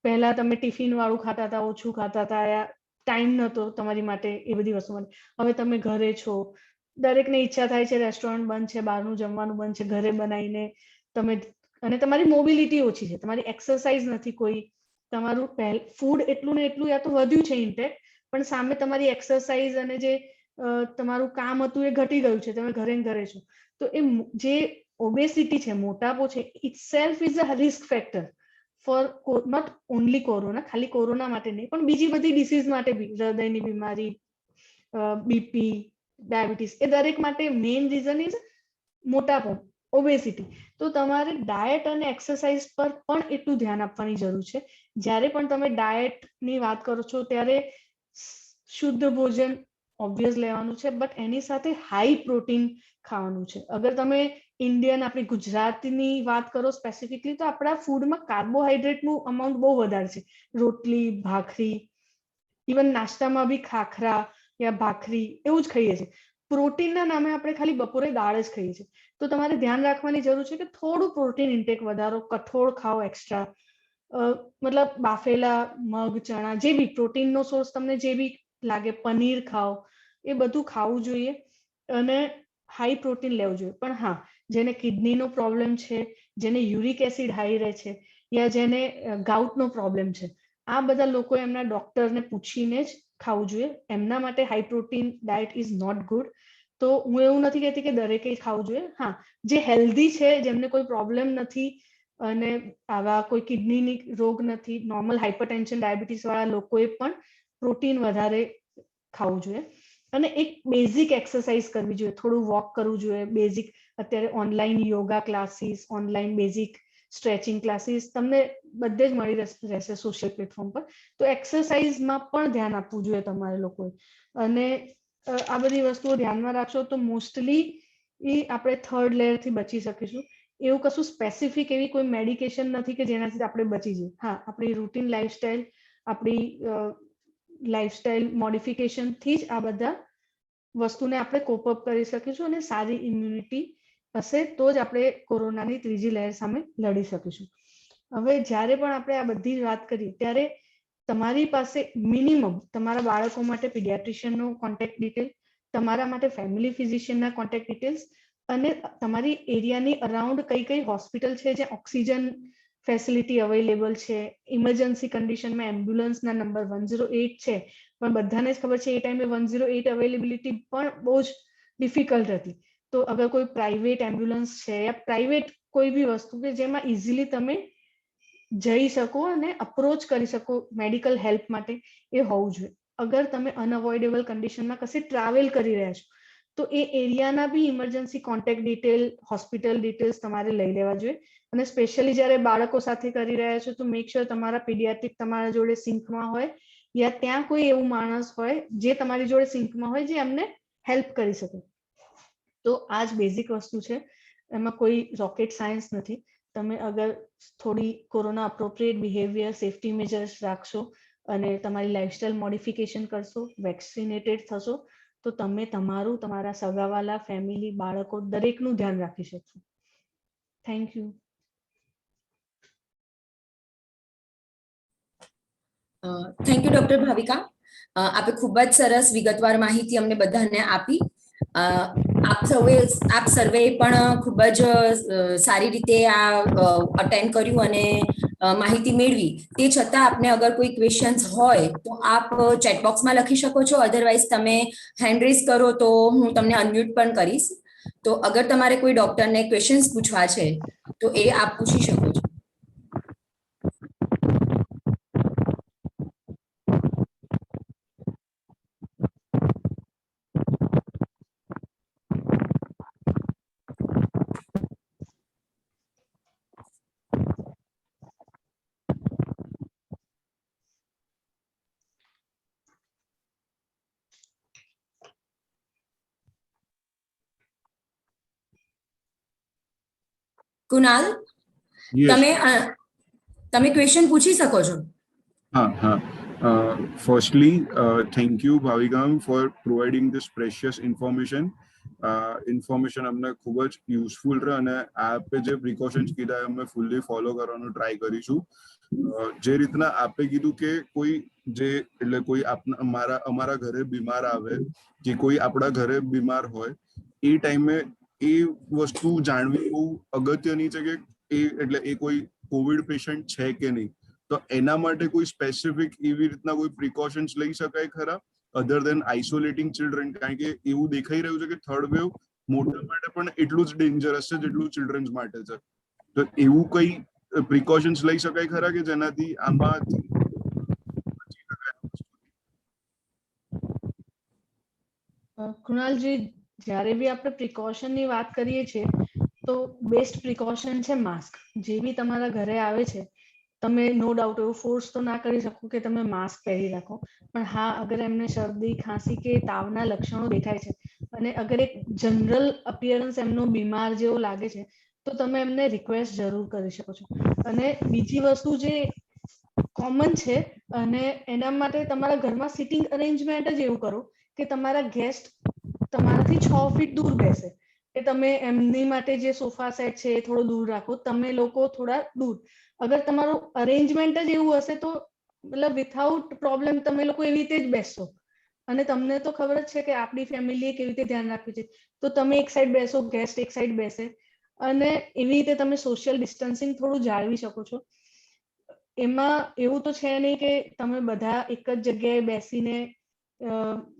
પહેલા તમે ટિફિન વાળું ખાતા હતા, ઓછું ખાતા હતા, ટાઈમ નહોતો તમારી માટે એ બધી વસ્તુ માટે. હવે તમે ઘરે છો, દરેકને ઈચ્છા થાય છે રેસ્ટોરન્ટ બંધ છે, બહારનું જમવાનું બંધ છે, ઘરે બનાવીને તમે, અને તમારી મોબિલિટી ઓછી છે, તમારી એક્સરસાઇઝ નથી કોઈ, તમારું ફૂડ એટલું ને એટલું યા તો વધ્યું છે ઇન્ટેક, પણ સામે તમારી એક્સરસાઇઝ અને જે તમારું કામ હતું એ ઘટી ગયું છે, તમે ઘરે ને ઘરે છો. તો એ જે ઓબેસિટી છે, મોટાપો છે, itself is a risk factor for not only corona, ખાલી કોરોના માટે નહીં, પણ બીજી બધી ડિસીઝ માટે બી, હૃદયની બીમારી, બીપી, ડાયાબિટીસ, એ દરેક માટે મેઇન રીઝન ઇઝ મોટાપો, ઓબેસિટી. તો તમારે ડાયટ અને એક્સરસાઇઝ પર પણ એટલું ધ્યાન આપવાની જરૂર છે. જ્યારે પણ તમે ડાયટની વાત કરો છો ત્યારે શુદ્ધ ભોજન ઓબ્વિયસ લેવાનું છે, બટ એની સાથે હાઈ પ્રોટીન ખાવાનું છે. અગર તમે ઇન્ડિયન, આપણી ગુજરાતની વાત કરો સ્પેસિફિકલી, તો આપણા ફૂડમાં કાર્બોહાઈડ્રેટનું અમાઉન્ટ બહુ વધારે છે. રોટલી, ભાખરી, ઇવન નાસ્તામાં બી ખાખરા યા ભાખરી એવું જ ખાઈએ છીએ. પ્રોટીનના નામે આપણે ખાલી બપોરે દાળ જ ખાઈએ છીએ. તો તમારે ધ્યાન રાખવાની જરૂર છે કે થોડું પ્રોટીન ઇન્ટેક વધારો, કઠોળ ખાઓ એક્સ્ટ્રા, મતલબ બાફેલા મગ, ચણા, જે બી પ્રોટીનનો સોર્સ તમને જે બી લાગે, પનીર ખાઓ, એ બધું ખાવું જોઈએ અને હાઈ પ્રોટીન લેવું જોઈએ. પણ હા, જેને કિડનીનો પ્રોબ્લેમ છે, જેને યુરિક એસિડ હાઈ રહે છે, યા જેને ગાઉટનો પ્રોબ્લેમ છે, આ બધા લોકો એમના ડોક્ટરને પૂછીને જ ખાવું જોઈએ. એમના માટે high protein diet is not good. તો હું એવું નથી કહેતી કે દરેકે ખાવું જોઈએ. હા, જે હેલ્ધી છે, જેમને કોઈ પ્રોબ્લેમ નથી અને આવા કોઈ કિડનીની રોગ નથી, નોર્મલ હાઇપરટેન્શન, ડાયાબિટીસ વાળા લોકોએ પણ પ્રોટીન વધારે ખાવું જોઈએ. અને એક બેઝિક એક્સરસાઇઝ કરવી જોઈએ, થોડું વોક કરવું જોઈએ, બેઝિક. અત્યારે online yoga classes, online basic stretching classes તમને બધે જ મળી રહેશે સોશિયલ પ્લેટફોર્મ પર. તો એક્સરસાઇઝમાં પણ ધ્યાન આપવું જોઈએ તમારે લોકોએ. અને આ બધી વસ્તુઓ ધ્યાનમાં રાખશો તો મોસ્ટલી આપણે થર્ડ લેયરથી બચી શકીશું. એવું કશું સ્પેસિફિક એવી કોઈ મેડિકેશન નથી કે જેનાથી આપણે બચી જઈએ. હા, આપણી રૂટીન લાઈફસ્ટાઈલ, આપણી લાઈફસ્ટાઈલ મોડિફિકેશનથી જ આ બધા વસ્તુને આપણે કોપ અપ કરી શકીશું અને સારી ઇમ્યુનિટી હશે તો જ આપણે કોરોનાની ત્રીજી લહેર સામે લડી શકીશું. હવે જ્યારે પણ આપણે આ બધી જ વાત કરીએ ત્યારે તમારી પાસે મિનિમમ તમારા બાળકો માટે પીડિયાટ્રિશિયનનો કોન્ટેક્ટ ડિટેલ, તમારા માટે ફેમિલી ફિઝિશિયનના કોન્ટેક્ટ ડિટેલ્સ, અને તમારી એરિયાની અરાઉન્ડ કઈ કઈ હોસ્પિટલ છે જ્યાં ઓક્સિજન ફેસિલિટી અવેલેબલ છે, ઇમરજન્સી કન્ડિશનમાં એમ્બ્યુલન્સના નંબર 108 છે, પણ બધાને જ ખબર છે એ ટાઈમે 108 અવેલેબિલિટી પણ બહુ જ ડિફિકલ્ટ હતી. તો અગર કોઈ પ્રાઇવેટ એમ્બ્યુલન્સ છે યા પ્રાઇવેટ કોઈ બી વસ્તુ કે જેમાં ઇઝીલી તમે જઈ શકો અને અપ્રોચ કરી શકો મેડિકલ હેલ્પ માટે, એ હોવું જોઈએ. અગર તમે અનઅવોઇડેબલ કન્ડિશનમાં કશે ટ્રાવેલ કરી રહ્યા છો તો એ એરિયાના બી emergency contact detail, hospital details તમારે લઈ લેવા જોઈએ. અને સ્પેશિયલી જ્યારે બાળકો સાથે કરી રહ્યા છો તો મેક શ્યોર તમારા પીડિયાટ્રિક તમારા જોડે સિંકમાં હોય યા ત્યાં કોઈ એવું માણસ હોય જે તમારી જોડે સિંકમાં હોય જે એમને હેલ્પ કરી શકે. તો આ જ બેઝિક વસ્તુ છે, એમાં કોઈ રોકેટ સાયન્સ નથી. તમે અગર થોડી corona appropriate behaviour, safety measures રાખશો અને તમારી લાઈફસ્ટાઈલ મોડિફિકેશન કરશો, વેક્સિનેટેડ થશો, તો તમે તમારું, તમારા સગાવાલા, ફેમિલી, બાળકો દરેકનું ધ્યાન રાખી શકશો. Thank you. Thank you doctor Bhavika. આપે ખૂબ જ સરસ વિગતવાર માહિતી અમને બધાને આપી. આપ સર્વે પણ ખૂબ જ સારી રીતે આ અટેન્ડ કર્યું અને માહિતી મેળવી. તે છતાં આપને અગર કોઈ ક્વેશ્ચન્સ હોય તો આપ ચેટબોક્સમાં લખી શકો છો, અધરવાઇઝ તમે હેન્ડ રેઝ કરો તો હું તમને અનમ્યુટ પણ કરીશ. તો અગર તમારે કોઈ ડોક્ટરને ક્વેશ્ચન્સ પૂછવા છે તો એ આપ પૂછી શકો છો. કુનાલ, Yes. તમે ક્વેશ્ચન પૂછી શકો છો. હા હા Firstly, thank you, Bhavika, for providing this precious information. Information અમને ખૂબ જ યુઝફુલ રહે અને આ આપે જે પ્રિકોશન્સ કીધા એ અમે ફૂલ્લી ફોલો કરવાનું ટ્રાય કરીશું. જે રીતના આપે કીધું કે કોઈ જે એટલે કોઈ અમારા ઘરે બીમાર આવે કે કોઈ આપણા ઘરે બીમાર હોય એ ટાઈમે એ વસ્તુ જાણવી બહુ અગત્યની છે કે એટલે એ કોઈ કોવિડ પેશન્ટ છે કે નહીં. તો એના માટે કોઈ સ્પેસિફિક એવી રીતના કોઈ પ્રિકોશન્સ લઈ શકાય ખરા અધર દેન આઇસોલેટિંગ ચિલ્ડ્રન? કારણ કે એવું દેખાઈ રહ્યું છે કે થર્ડ વેવ મોટા માટે પણ એટલું જ ડેન્જરસ છે જેટલું ચિલ્ડ્રન્સ માટે છે. તો એવું કઈ પ્રિકોશન્સ લઈ શકાય ખરા કે જેનાથી આમાંથી બચી શકાય? કૃણાલજી, જ્યારે બી આપણે પ્રિકોશનની વાત કરીએ છીએ તો બેસ્ટ પ્રિકોશન છે માસ્ક. જે બી તમારા ઘરે આવે છે તમે નો ડાઉટ એવું ફોર્સ તો ના કરી શકો કે તમે માસ્ક પહેરી રાખો, પણ હા, અગર એમને શરદી ખાંસી કે તાવના લક્ષણો દેખાય છે અને અગર એક જનરલ અપિયરન્સ એમનો બીમાર જેવો લાગે છે તો તમે એમને રિક્વેસ્ટ જરૂર કરી શકો છો. અને બીજી વસ્તુ જે કોમન છે અને એના માટે તમારા ઘરમાં સિટિંગ અરેન્જમેન્ટ જ એવું કરો કે તમારા ગેસ્ટ તમારાથી 6 ફીટ દૂર બેસે, કે તમે એમની માટે જે સોફા સેટ છે એ થોડો દૂર રાખો, તમે લોકો થોડા દૂર. અગર તમારું અરેન્જમેન્ટ જ એવું હશે તો મતલબ વિથઆઉટ પ્રોબ્લેમ તમે લોકો એવી રીતે જ બેસશો. અને તમને તો ખબર જ છે કે આપણી ફેમિલીએ કેવી રીતે ધ્યાન રાખ્યું છે. તો તમે એક સાઈડ બેસો, ગેસ્ટ એક સાઈડ બેસે, અને એવી રીતે તમે સોશિયલ ડિસ્ટન્સિંગ થોડું જાળવી શકો છો. એમાં એવું તો છે નહીં કે તમે બધા એક જ જગ્યાએ બેસીને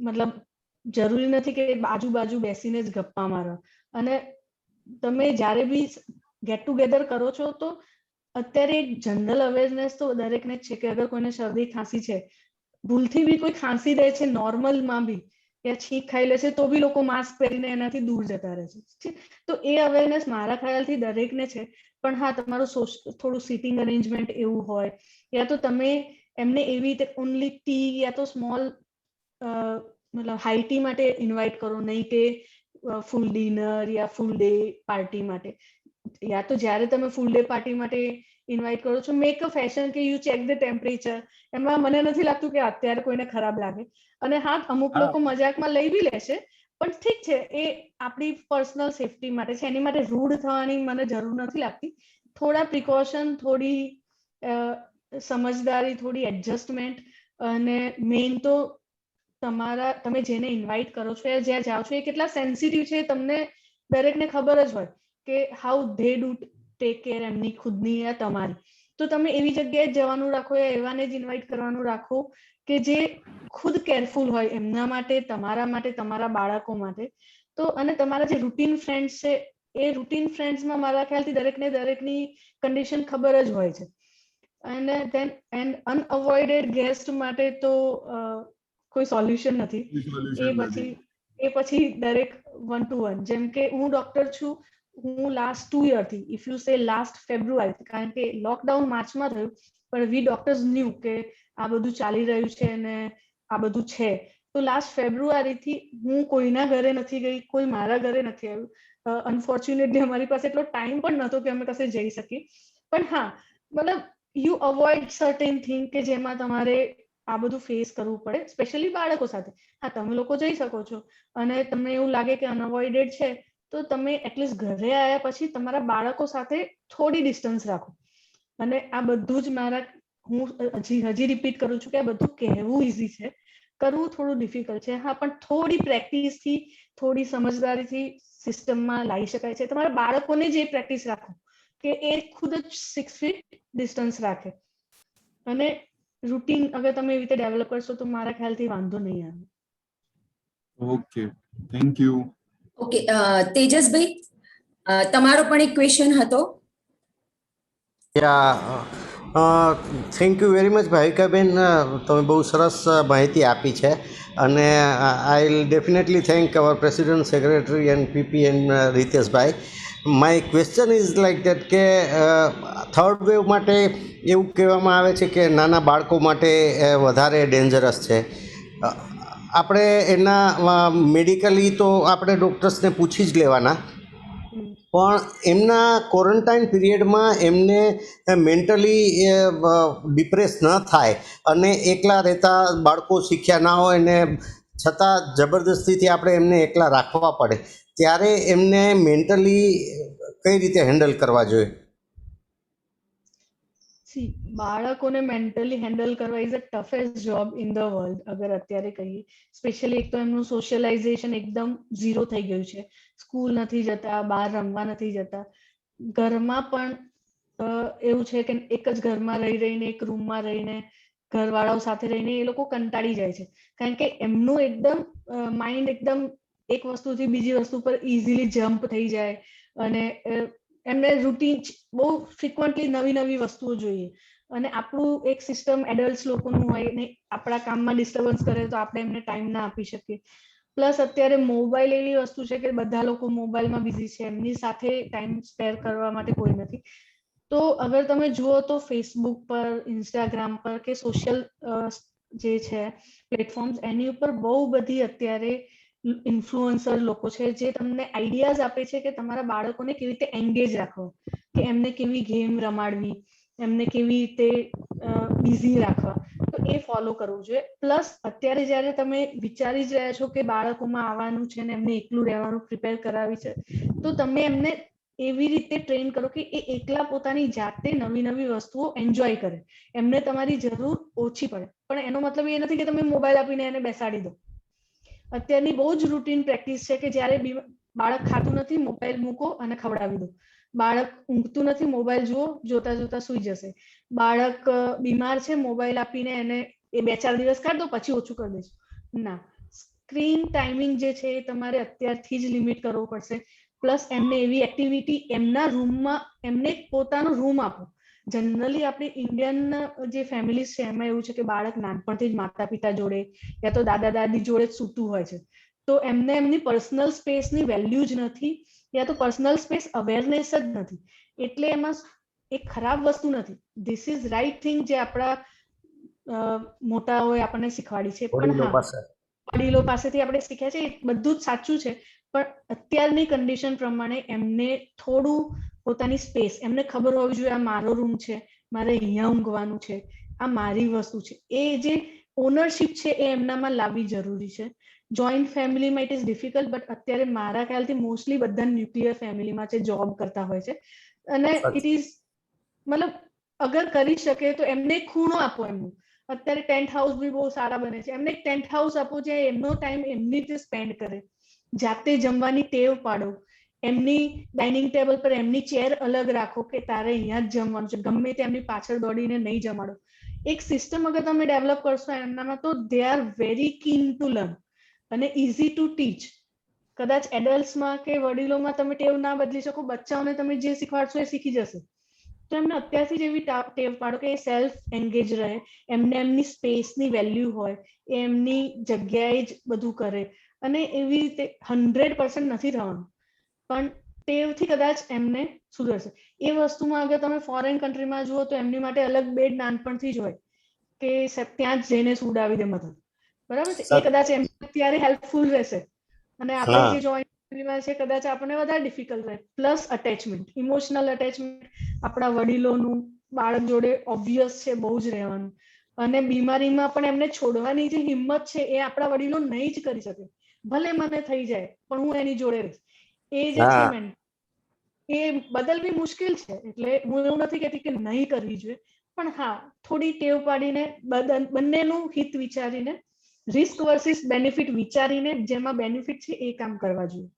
મતલબ જરૂરી નથી કે બાજુ બેસીને જ ગપ્પા મારો. અને તમે જ્યારે બી ગેટ ટુગેધર કરો છો તો અત્યારે એક જનરલ અવેરનેસ તો દરેકને જ છે કે અગર કોઈને શરદી ખાંસી છે, ભૂલથી બી કોઈ ખાંસી રહે છે નોર્મલમાં બી યા છીંક ખાઈ લે છે તો બી લોકો માસ્ક પહેરીને એનાથી દૂર જતા રહે છે. તો એ અવેરનેસ મારા ખ્યાલથી દરેકને છે. પણ હા, તમારું થોડું સિટિંગ અરેન્જમેન્ટ એવું હોય, યા તો તમે એમને એવી રીતે ઓનલી ટી યા તો સ્મોલ મતલબ હાઈ ટી માટે ઇન્વાઇટ કરો, નહીં કે ફૂલ ડિનર યા ફૂલ ડે પાર્ટી માટે. યા તો જ્યારે તમે ફૂલ ડે પાર્ટી માટે ઇન્વાઇટ કરો છો, મેક અ ફેશન કે યુ ચેક ધ ટેમ્પરેચર. એમાં મને નથી લાગતું કે અત્યારે કોઈને ખરાબ લાગે. અને હા, અમુક લોકો મજાકમાં લઈ બી લેશે, પણ ઠીક છે, એ આપણી પર્સનલ સેફટી માટે છે. એની માટે રૂડ થવાની મને જરૂર નથી લાગતી. થોડા પ્રિકોશન, થોડી સમજદારી, થોડી એડજસ્ટમેન્ટ, અને મેઇન તો તમે જેને ઇન્વાઇટ કરો છો યા જ્યાં જાઓ છો એ કેટલા સેન્સિટિવ છે તમને દરેકને ખબર જ હોય કે how they do take care એમની ખુદની યા તમારી. તો તમે એવી જગ્યાએ જવાનું રાખો યા એવાને જ ઇન્વાઇટ કરવાનું રાખો કે જે ખુદ કેરફુલ હોય એમના માટે, તમારા માટે, તમારા બાળકો માટે. તો અને તમારા જે રૂટીન ફ્રેન્ડ્સ છે એ રૂટીન ફ્રેન્ડ્સમાં મારા ખ્યાલથી દરેકની કન્ડિશન ખબર જ હોય છે. અને ધેન અનઅવોઇડેડ ગેસ્ટ માટે તો કોઈ સોલ્યુશન નથી. એ પછી દરેક 1 to 1. જેમ કે હું ડોક્ટર છું, હું લાસ્ટ 2 યરથી, if you say last February, કારણ કે લોકડાઉન માર્ચમાં થયું, પણ વી ડોક્ટર્સ ન્યુ કે આ બધું ચાલી રહ્યું છે અને આ બધું છે. તો લાસ્ટ ફેબ્રુઆરીથી હું કોઈના ઘરે નથી ગઈ, કોઈ મારા ઘરે નથી આવ્યું. અનફોર્ચ્યુનેટલી અમારી પાસે એટલો ટાઈમ પણ નહોતો કે અમે કશે જઈ શકીએ. પણ હા, મતલબ યુ અવોઇડ સર્ટેન થિંગ કે જેમાં તમારે આ બધું ફેસ કરવું પડે, સ્પેશિયલી બાળકો સાથે. હા, તમે લોકો જઈ શકો છો અને તમને એવું લાગે કે અનઅવોઇડેડ છે તો તમે એટલીસ્ટ ઘરે આવ્યા પછી તમારા બાળકો સાથે થોડી ડિસ્ટન્સ રાખો. અને આ બધું જ હું હજી રિપીટ કરું છું કે આ બધું કહેવું ઈઝી છે, કરવું થોડું ડિફિકલ્ટ છે. હા, પણ થોડી પ્રેક્ટિસથી, થોડી સમજદારીથી સિસ્ટમમાં લાવી શકાય છે. તમારા બાળકોને જ એ પ્રેક્ટિસ રાખો કે એ ખુદ જ 6 ફીટ ડિસ્ટન્સ રાખે. અને રૂટીન અગર તમે એવી રીતે ડેવલપ કરશો તો મારા ખ્યાલથી વાંધો નહીં આવે. Okay, thank you. ઓકે, તેજસભાઈ, તમારો પણ એક ક્વેશ્ચન હતો. થેન્ક યુ વેરી મચ ભાવિકાબેન, તમે બહુ સરસ માહિતી આપી છે. અને I will definitely thank our president, secretary and PP and રીતેશભાઈ. My question is like that કે થર્ડ વેવ માટે એવું કહેવામાં આવે છે કે નાના બાળકો માટે વધારે ડેન્જરસ છે. આપણે એના મેડિકલી તો આપણે ડૉક્ટર્સને પૂછી જ લેવાના, પણ એમના ક્વોરન્ટાઇન પીરિયડમાં એમને મેન્ટલી ડિપ્રેસ ન થાય અને એકલા રહેતા બાળકો શીખ્યા ના હોય ને છતાં જબરદસ્તીથી આપણે એમને એકલા રાખવા પડે ત્યારે એમને મેન્ટલી કઈ રીતે હેન્ડલ કરવા જોઈએ? સી બાળકોને મેન્ટલી હેન્ડલ કરવા is a toughest job in the world અગર અત્યારે કહીએ. સ્પેશિયલી એક તો એમનું સોશિયલાઇઝેશન એકદમ ઝીરો થઈ ગયું છે. સ્કૂલ નથી જતા, બહાર રમવા નથી જતા, ઘરમાં પણ એવું છે કે એક જ ઘરમાં રહીને એક રૂમમાં રહીને ઘરવાળાઓ સાથે રહીને એ લોકો કંટાળી જાય છે. કારણ કે એમનું એકદમ માઇન્ડ એકદમ એક વસ્તુથી બીજી વસ્તુ પર ઇઝીલી જમ્પ થઈ જાય અને એમને રૂટીન બહુ ફ્રિકવન્ટલી નવી નવી વસ્તુઓ જોઈએ અને આપણું એક સિસ્ટમ એડલ્ટ લોકોનું હોય ને આપણા કામમાં ડિસ્ટર્બન્સ કરે તો આપણે એમને ટાઈમ ના આપી શકીએ. પ્લસ અત્યારે મોબાઈલ એવી વસ્તુ છે કે બધા લોકો મોબાઈલમાં બિઝી છે, એમની સાથે ટાઈમ સ્પેર કરવા માટે કોઈ નથી. તો અગર તમે જુઓ તો ફેસબુક પર, ઇન્સ્ટાગ્રામ પર કે સોશિયલ જે છે પ્લેટફોર્મ્સ એની ઉપર બહુ બધી અત્યારે ઇન્ફ્લુઅન્સર લોકો છે જે તમને આઈડિયાઝ આપે છે કે તમારા બાળકોને કેવી રીતે એન્ગેજ રાખો, કે એમને કેવી ગેમ રમાડવી, એમને કેવી રીતે બિઝી રાખવા, તો એ ફોલો કરવું જોઈએ. પ્લસ અત્યારે જ્યારે તમે વિચારી જ રહ્યા છો કે બાળકોમાં આવવાનું છે ને એમને એકલું રહેવાનું પ્રિપેર કરાવી છે, તો તમે એમને એવી રીતે ટ્રેન કરો કે એ એકલા પોતાની જાતે નવી નવી વસ્તુઓ એન્જોય કરે, એમને તમારી જરૂર ઓછી પડે. પણ એનો મતલબ એ નથી કે તમે મોબાઈલ આપીને એને બેસાડી દો. અત્યારની બહુ જ રૂટીન પ્રેક્ટિસ છે કે જ્યારે બાળક ખાતું નથી, મોબાઈલ મૂકો અને ખવડાવી દો. બાળક ઊંઘતું નથી, મોબાઈલ જુઓ, જોતા જોતા સુઈ જશે. બાળક બીમાર છે, મોબાઈલ આપીને એને એ 2-4 દિવસ કાઢ દો પછી ઓછું કરી દેજો. ના, સ્ક્રીન ટાઈમિંગ જે છે એ તમારે અત્યારથી જ લિમિટ કરવો પડશે. પ્લસ એમને એવી એક્ટિવિટી એમના રૂમમાં એમને પોતાનો રૂમ આપો. જનરલી આપણી ઇન્ડિયન જે ફેમિલીઝ છે એમાં એવું છે કે બાળક નાનપણથી જ માતા પિતા જોડે યા તો દાદા દાદી જોડે જ સૂતું હોય છે, તો એમને એમની પર્સનલ સ્પેસની વેલ્યુ જ નથી યા તો પર્સનલ સ્પેસ અવેરનેસ જ નથી. એટલે એમાં એક ખરાબ વસ્તુ નથી, ધીસ ઇઝ રાઈટ થિંગ જે આપણા મોટાઓએ આપણને શીખવાડી છે. પણ વડીલો હા, પાસે વડીલો પાસેથી આપણે શીખ્યા છે, એ બધું જ સાચું છે. પણ અત્યારની કન્ડિશન પ્રમાણે એમને થોડું પોતાની સ્પેસ, એમને ખબર હોવી જોઈએ આ મારો રૂમ છે, મારે અહીંયા ઊંઘવાનું છે, આ મારી વસ્તુ છે. એ જે ઓનરશિપ છે એ એમનામાં લાવવી જરૂરી છે. જોઈન્ટ ફેમિલીમાં ઇટ ઇઝ ડિફિકલ્ટ, બટ અત્યારે મારા ખ્યાલથી મોસ્ટલી બધા ન્યુક્લિયર ફેમિલીમાં છે, જોબ કરતા હોય છે અને ઇટ ઇઝ મતલબ અગર કરી શકે તો એમને ખૂણો આપો. એમનું અત્યારે ટેન્ટ હાઉસ બી બહુ સારા બને છે, એમને એક ટેન્ટ હાઉસ આપો જ્યાં એમનો ટાઈમ એમની રીતે સ્પેન્ડ કરે. જાતે જમવાની ટેવ પાડો, એમની ડાઇનિંગ ટેબલ પર એમની ચેર અલગ રાખો કે તારે અહીંયા જ જમવાનું છે, ગમે તે એમની પાછળ દોડીને નહીં જમાડો. એક સિસ્ટમ અગર તમે ડેવલપ કરશો એમનામાં તો they are very keen to learn અને ઇઝી ટુ ટીચ. કદાચ એડલ્ટ્સમાં કે વડીલોમાં તમે ટેવ ના બદલી શકો, બચ્ચાઓને તમે જે શીખવાડશો એ શીખી જશે. તો એમને અત્યારથી જ એવી ટેવ પાડો કે એ સેલ્ફ એન્ગેજ રહે, એમને એમની સ્પેસની વેલ્યુ હોય, એ એમની જગ્યાએ જ બધું કરે અને એવી રીતે 100% નથી થવાનું, પણ ટેવથી કદાચ એમને સુધરશે. એ વસ્તુમાં અગર તમે ફોરેન કન્ટ્રીમાં જુઓ તો એમની માટે અલગ બેડ નાનપણથી જ હોય કે ત્યાં જ જઈને સુડાવી દે મધર, બરાબર છે. એ કદાચ એમને અત્યારે હેલ્પફુલ રહેશે અને આપણે જે જોઈન્ટ ફેમિલીમાં છે કદાચ આપણને વધારે ડિફિકલ્ટ રહે. પ્લસ અટેચમેન્ટ, ઇમોશનલ અટેચમેન્ટ આપણા વડીલોનું બાળક જોડે ઓબ્વિયસ છે, બહુ જ રહેવાનું. અને બીમારીમાં પણ એમને છોડવાની જે હિંમત છે એ આપણા વડીલો નહીં જ કરી શકે. ભલે મને થઈ જાય પણ હું એની જોડે રહીશ. એ જે છે એ બદલવી મુશ્કેલ છે. એટલે હું એવું નથી કહેતી કે નહીં કરવી જોઈએ, પણ હા, થોડી ટેવ પાડીને બંનેનું હિત વિચારીને, રિસ્ક વર્સિસ બેનિફિટ વિચારીને જેમાં બેનિફિટ છે એ કામ કરવા જોઈએ.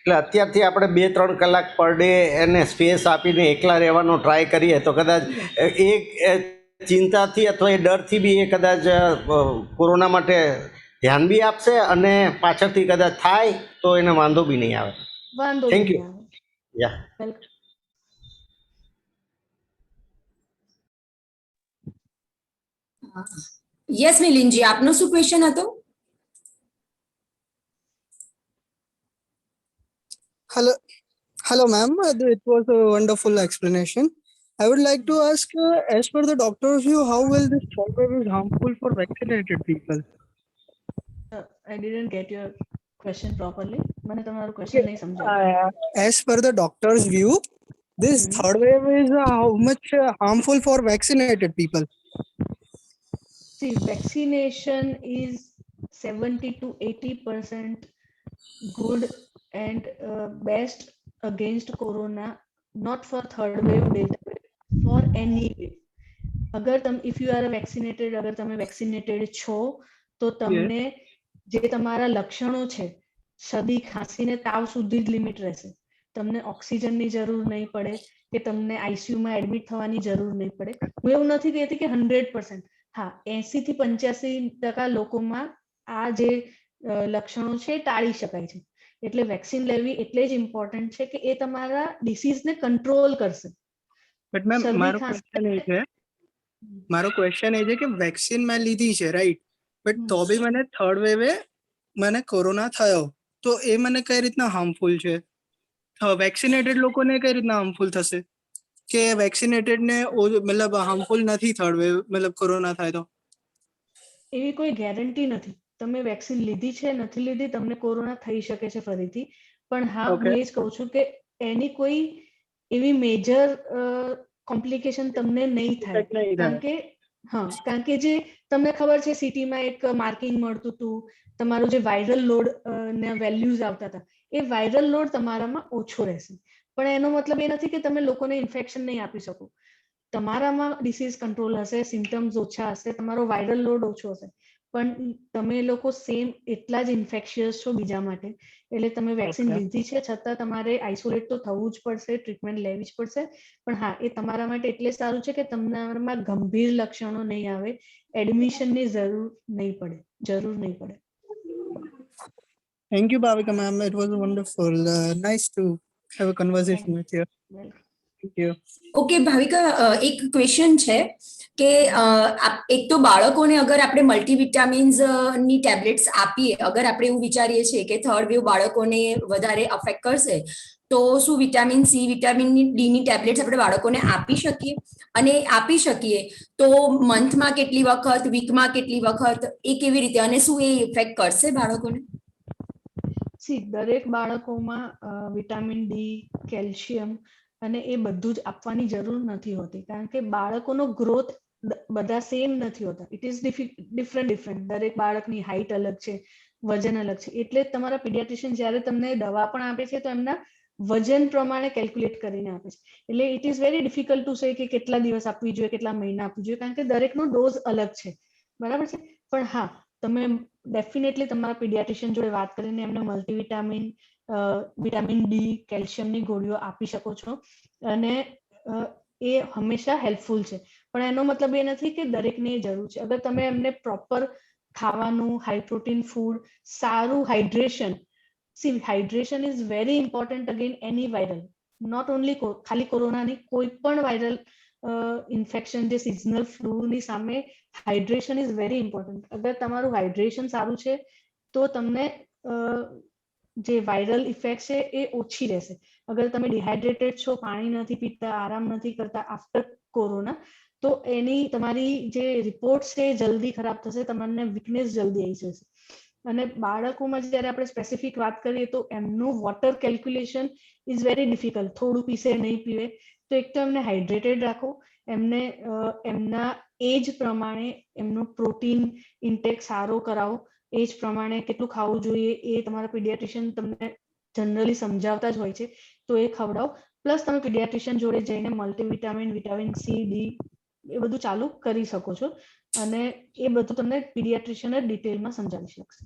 એટલે અત્યારથી આપણે 2-3 કલાક પર ડે એને સ્પેસ આપીને એકલા રહેવાનો ટ્રાય કરીએ તો કદાચ એક ચિંતાથી અથવા એ ડરથી બી એ કદાચ કોરોના માટે ધ્યાન બી આપશે અને પાછળથી કદાચ થાય તો એને વાંધો બી નહીં આવે. વાંધો થેન્ક નહીં યુ. આવે. યા. વેલકમ. યસ મિલિંદજી, આપનો શું ક્વેશ્ચન હતો? Hello, ma'am. It was a wonderful explanation. I would like to ask, as per the doctor's view, how will this shockwave is harmful for vaccinated people? I didn't get your question properly. મને તમારો question નહીં સમજાયો. As per the doctor's view, this third wave is how much harmful for vaccinated people? See, vaccination is 70 to 80% good and best against corona, not for third wave, delta wave, for any wave. અગર તમે if you are vaccinated, અગર તમે vaccinated છો તો તમને જે તમારા લક્ષણો છે શરદી ખાંસી ને તાવ સુધી જ લિમિટ રહેશે. તમને ઓક્સિજનની જરૂર નહીં પડે કે તમને આઈસીયુ માં એડમિટ થવાની જરૂર નહીં પડે. હું એવું નથી કહેતી કે 100%, હા 80 થી 85% લોકોમાં આ જે લક્ષણો છે ટાળી શકાય છે. એટલે વેક્સિન લેવી એટલે જ ઇમ્પોર્ટન્ટ છે કે એ તમારા ડિસીઝને કંટ્રોલ કરશે. બટ મેમ મારો ક્વેશ્ચન એ છે કે વેક્સિન મેં લીધી છે રાઈટ, બટ તો બી મને થર્ડ વેવે મને કોરોના થયો તો એ મને કઈ રીતના હાર્મફુલ છે? વેક્સિનેટેડ લોકોને કઈ રીતના હાર્મફુલ થશે કે વેક્સિનેટેડ ને મતલબ હાર્મફુલ નથી થર્ડ વેવ મતલબ કોરોના થાય તો? એવી કોઈ ગેરંટી નથી. તમે વેક્સિન લીધી છે નથી લીધી તમને કોરોના થઈ શકે છે ફરીથી, પણ હા હું એ જ કહું છું કે એની કોઈ એવી મેજર કોમ્પ્લિકેશન તમને નહીં થાય. કારણ કે જે તમને ખબર છે સિટીમાં એક માર્કિંગ મળતું હતું, તમારું જે વાયરલ લોડ ના વેલ્યુઝ આવતા હતા એ વાયરલ લોડ તમારામાં ઓછો રહેશે. પણ એનો મતલબ એ નથી કે તમે લોકોને ઇન્ફેક્શન નહીં આપી શકો. તમારામાં ડિસીઝ કંટ્રોલ હશે, સિમ્ટમ્સ ઓછા હશે, તમારો વાયરલ લોડ ઓછો હશે, પણ તમે લોકો સેમ એટલા જ ઇન્ફેક્શિયસ છો બીજા માટે. એટલે તમે વેક્સિન લીધી છે છતાં તમારે આઇસોલેટ તો થવું જ પડશે, ટ્રીટમેન્ટ લેવી જ પડશે. પણ હા એ તમારા માટે એટલે સારું છે કે તમારામાં ગંભીર લક્ષણો નહીં આવે, એડમિશનની જરૂર નહીં પડે. Thank you, Bhavika ma'am. It was wonderful. Nice to have a conversation with you. Thank you. Okay Bhavika, એક ક્વેશ્ચન છે કે એક તો બાળકોને અગર આપણે મલ્ટીવિટામિન્સ ની ટેબ્લેટ્સ આપીએ, અગર આપણે એવું વિચારીએ છીએ કે થર્ડ વેવ બાળકોને વધારે અફેક્ટ કરશે, તો શું વિટામિન સી, વિટામિન ડી ની ટેબ્લેટ્સ આપણે બાળકોને આપી શકીએ? અને આપી શકીએ તો મંથમાં કેટલી વખત, વીકમાં કેટલી વખત, એ કેવી રીતે, અને શું એ ઇફેક્ટ કરશે બાળકોને? દરેક બાળકોમાં વિટામિન ડી, કેલ્શિયમ અને એ બધું જ આપવાની જરૂર નથી હોતી, કારણ કે બાળકોનો ગ્રોથ બધા સેમ નથી હોતા. It is different. દરેક બાળકની હાઈટ અલગ છે, વજન અલગ છે. એટલે તમારા પીડિયાટ્રિશિયન જ્યારે તમને દવા પણ આપે છે તો એમના વજન પ્રમાણે કેલ્ક્યુલેટ કરીને આપે છે. એટલે it is very difficult to say કે કેટલા દિવસ આપવી જોઈએ, કેટલા મહિના આપવી જોઈએ, કારણ કે દરેકનો ડોઝ અલગ છે. બરાબર છે? પણ હા, તમે ડેફિનેટલી તમારા પીડિયાટ્રિશિયન જોડે વાત કરીને એમને મલ્ટીવિટામિન, વિટામિન ડી, કેલ્શિયમની ગોળીઓ આપી શકો છો અને એ હંમેશા હેલ્પફુલ છે. પણ એનો મતલબ એ નથી કે દરેકને એ જરૂર છે. અગર તમે એમને પ્રોપર ખાવાનું, હાઈ પ્રોટીન ફૂડ, સારું hydration, hydration is very important again any viral, not only ખાલી કોરોનાની, કોઈ પણ વાયરલ ઇન્ફેક્શન, જે સિઝનલ ફ્લૂની સામે હાઇડ્રેશન ઇઝ વેરી ઇમ્પોર્ટન્ટ. અગર તમારું હાઇડ્રેશન સારું છે તો તમને જે વાયરલ ઇફેક્ટ છે એ ઓછી રહેશે. અગર તમે ડિહાઇડ્રેટેડ છો, પાણી નથી પીતા, આરામ નથી કરતા આફ્ટર કોરોના, તો એની તમારી જે રિપોર્ટ છે એ જલ્દી ખરાબ થશે, તમને વીકનેસ જલ્દી આવી જશે. અને બાળકોમાં જ્યારે આપણે સ્પેસિફિક વાત કરીએ તો એમનું water calculation is very difficult. થોડું પીસે, નહીં પીવે. તો એક તો એમને હાઇડ્રેટેડ રાખો, એમને એમના એજ પ્રમાણે એમનું પ્રોટીન ઇન્ટેક સારો કરાવો, એજ પ્રમાણે કેટલું ખાવું જોઈએ એ તમારા પીડિયાટ્રિશિયન તમને જનરલી સમજાવતા જ હોય છે, તો એ ખવડાવો. પ્લસ તમે પીડિયાટ્રિશિયન જોડે જઈને મલ્ટીવિટામિન, વિટામિન સી, ડી એ બધું ચાલુ કરી શકો છો અને એ બધું તમને પીડિયાટ્રિશિયન ડિટેલમાં સમજાવી શકશે.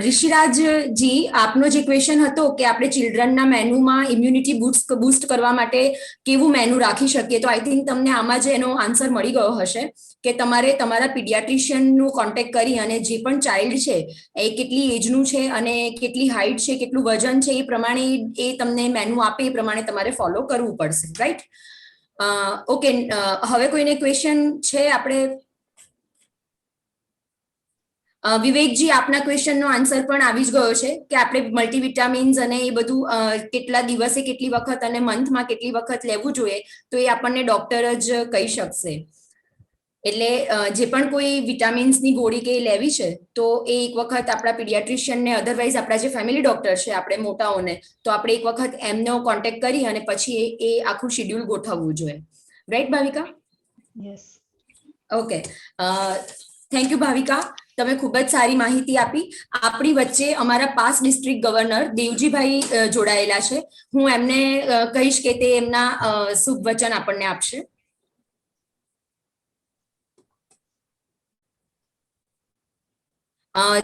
ઋષિરાજજી, આપનો જે ક્વેશ્ચન હતો કે આપણે ચિલ્ડ્રનના મેનુમાં ઇમ્યુનિટી બૂસ્ટ કરવા માટે કેવું મેનુ રાખી શકીએ, તો આઈ થિંક તમને આમાં જ એનો આન્સર મળી ગયો હશે કે તમારે તમારા પીડિયાટ્રિશિયનનું કોન્ટેક્ટ કરી અને જે પણ ચાઇલ્ડ છે એ કેટલી એજનું છે અને કેટલી હાઇટ છે, કેટલું વજન છે, એ પ્રમાણે એ તમને મેનુ આપે એ પ્રમાણે તમારે ફોલો કરવું પડશે. રાઈટ? ઓકે, હવે કોઈને ક્વેશ્ચન છે? આપણે વિવેકજી, આપના ક્વેશ્ચનનો આન્સર પણ આવી જ ગયો છે કે આપણે મલ્ટીવિટામિન્સ અને એ બધું કેટલા દિવસે કેટલી વખત અને મંથમાં કેટલી વખત લેવું જોઈએ, તો એ આપણને ડોક્ટર જ કહી શકશે. એટલે જે પણ કોઈ વિટામિન્સની ગોળી કે લેવી છે તો એ એક વખત આપણા પીડિયાટ્રિશિયનને અધરવાઇઝ આપણા જે ફેમિલી ડોક્ટર છે આપણે મોટાઓને તો આપણે એક વખત એમનો કોન્ટેક્ટ કરી અને પછી એ આખું શેડ્યુલ ગોઠવવું જોઈએ. Right Bhavika? Yes. Okay, thank you Bhavika, તમે ખૂબ જ સારી માહિતી આપી. આપણી વચ્ચે અમારા પાસ ડિસ્ટ્રિક્ટ ગવર્નર દેવજીભાઈ જોડાયેલા છે. હું એમને કહીશ કે તે એમના શુભ વચન આપણને આપશે.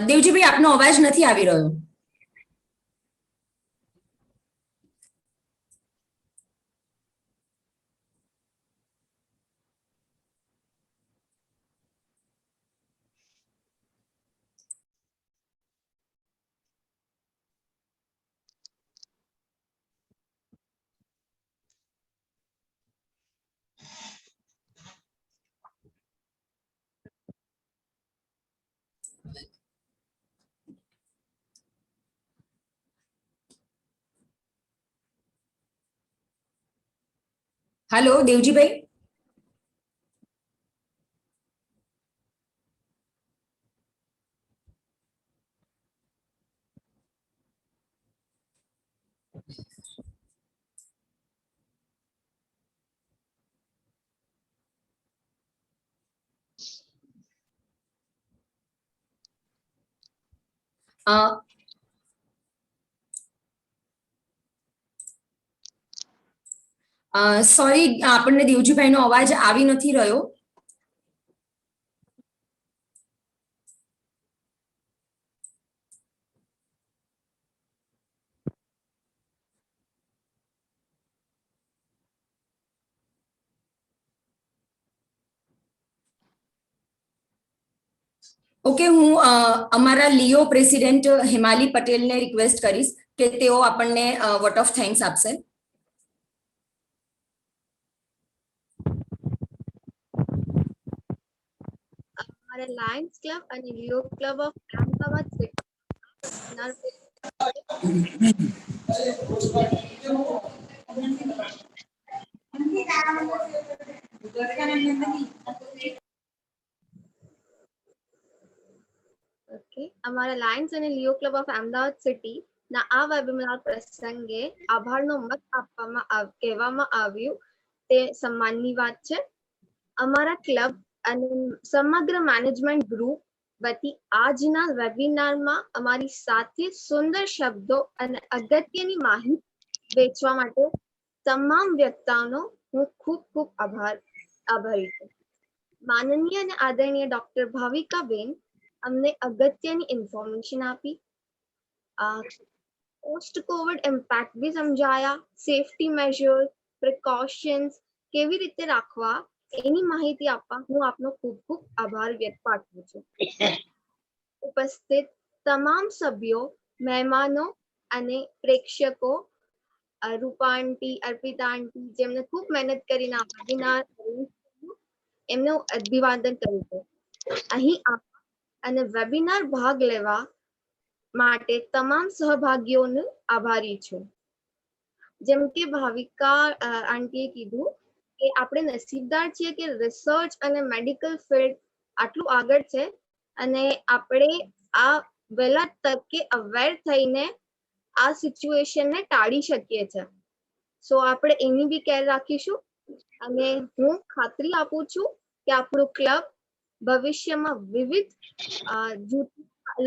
દેવજીભાઈ, આપનો અવાજ નથી આવી રહ્યો. હેલો દેવજીભાઈ. સોરી, આપણને દેવજીભાઈનો અવાજ આવી નથી રહ્યો. ઓકે, હું અમારા લિયો પ્રેસિડેન્ટ હિમાલી પટેલને રિક્વેસ્ટ કરીશ કે તેઓ આપણને વોટ ઓફ થેન્ક્સ આપશે. અમારા લાયન્સ ક્લબ અને લિયો ક્લબ ઓફ અમદાવાદ અમારા લાયન્સ અને લિયો ક્લબ ઓફ અમદાવાદ સિટી ના આ વેબિનાર પ્રસંગે આભારનો મત કહેવામાં આવ્યું તે સન્માનની વાત છે. અમારા ક્લબ અને સમગ્ર મેનેજમેન્ટ ગ્રુપ વતી આજના વેબિનારમાં અમારી સાથે સુંદર શબ્દો અને અગત્યની માહિતી વેચવા માટે તમામ વ્યક્તિઓનો હું ખૂબ ખૂબ આભારી છું. માનનીય અને આદરણીય ડોક્ટર ભાવિકાબેન અમને અગત્યની ઇન્ફોર્મેશન આપી, પોસ્ટ કોવિડ ઇમ્પેક્ટ બી સમજાયા, સેફટી મેજર્સ, પ્રિકોશન્સ કેવી રીતે રાખવા એની માહિતી આપવા હું આપનો ખૂબ ખૂબ આભાર વ્યક્ત પાઠવું છું. ઉપસ્થિત તમામ સભ્યો, મહેમાનો અને પ્રેક્ષકો, રૂપા આંટી, અર્પિતા આંટી જેમને ખૂબ મહેનત કરીને આ વેબિનાર એમને અભિવાદન કરું છું. અહીં અને વેબિનાર ભાગ લેવા માટે તમામ સહભાગીઓને આભારી છું. જેમ કે ભાવિકા આંટીએ કીધું કે આપણે નસીબદાર છીએ કે રિસર્ચ અને મેડિકલ ફિલ્ડ આટલું આગળ છે અને આપણે આ વહેલા તકે અવેર થઈને આ સિચ્યુએશનને ટાળી શકીએ છીએ. સો આપણે એની બી કેર રાખીશું અને હું ખાતરી આપું છું કે આપણું ક્લબ ભવિષ્યમાં વિવિધ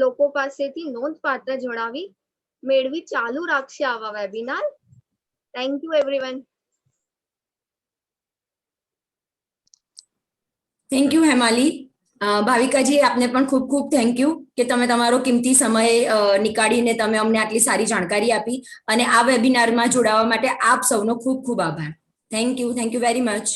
લોકો પાસેથી નોંધપાત્ર જોડાવી મેળવી ચાલુ રાખશે આવા webinar. Thank you everyone. Thank you Hemali. ભાવિકાજી, આપને પણ ખૂબ ખૂબ થેન્ક યુ કે તમે તમારો કિંમતી સમય નીકાળીને તમે અમને આટલી સારી જાણકારી આપી અને આ વેબિનારમાં જોડાવા માટે આપ સૌનો ખૂબ ખૂબ આભાર. Thank you very much.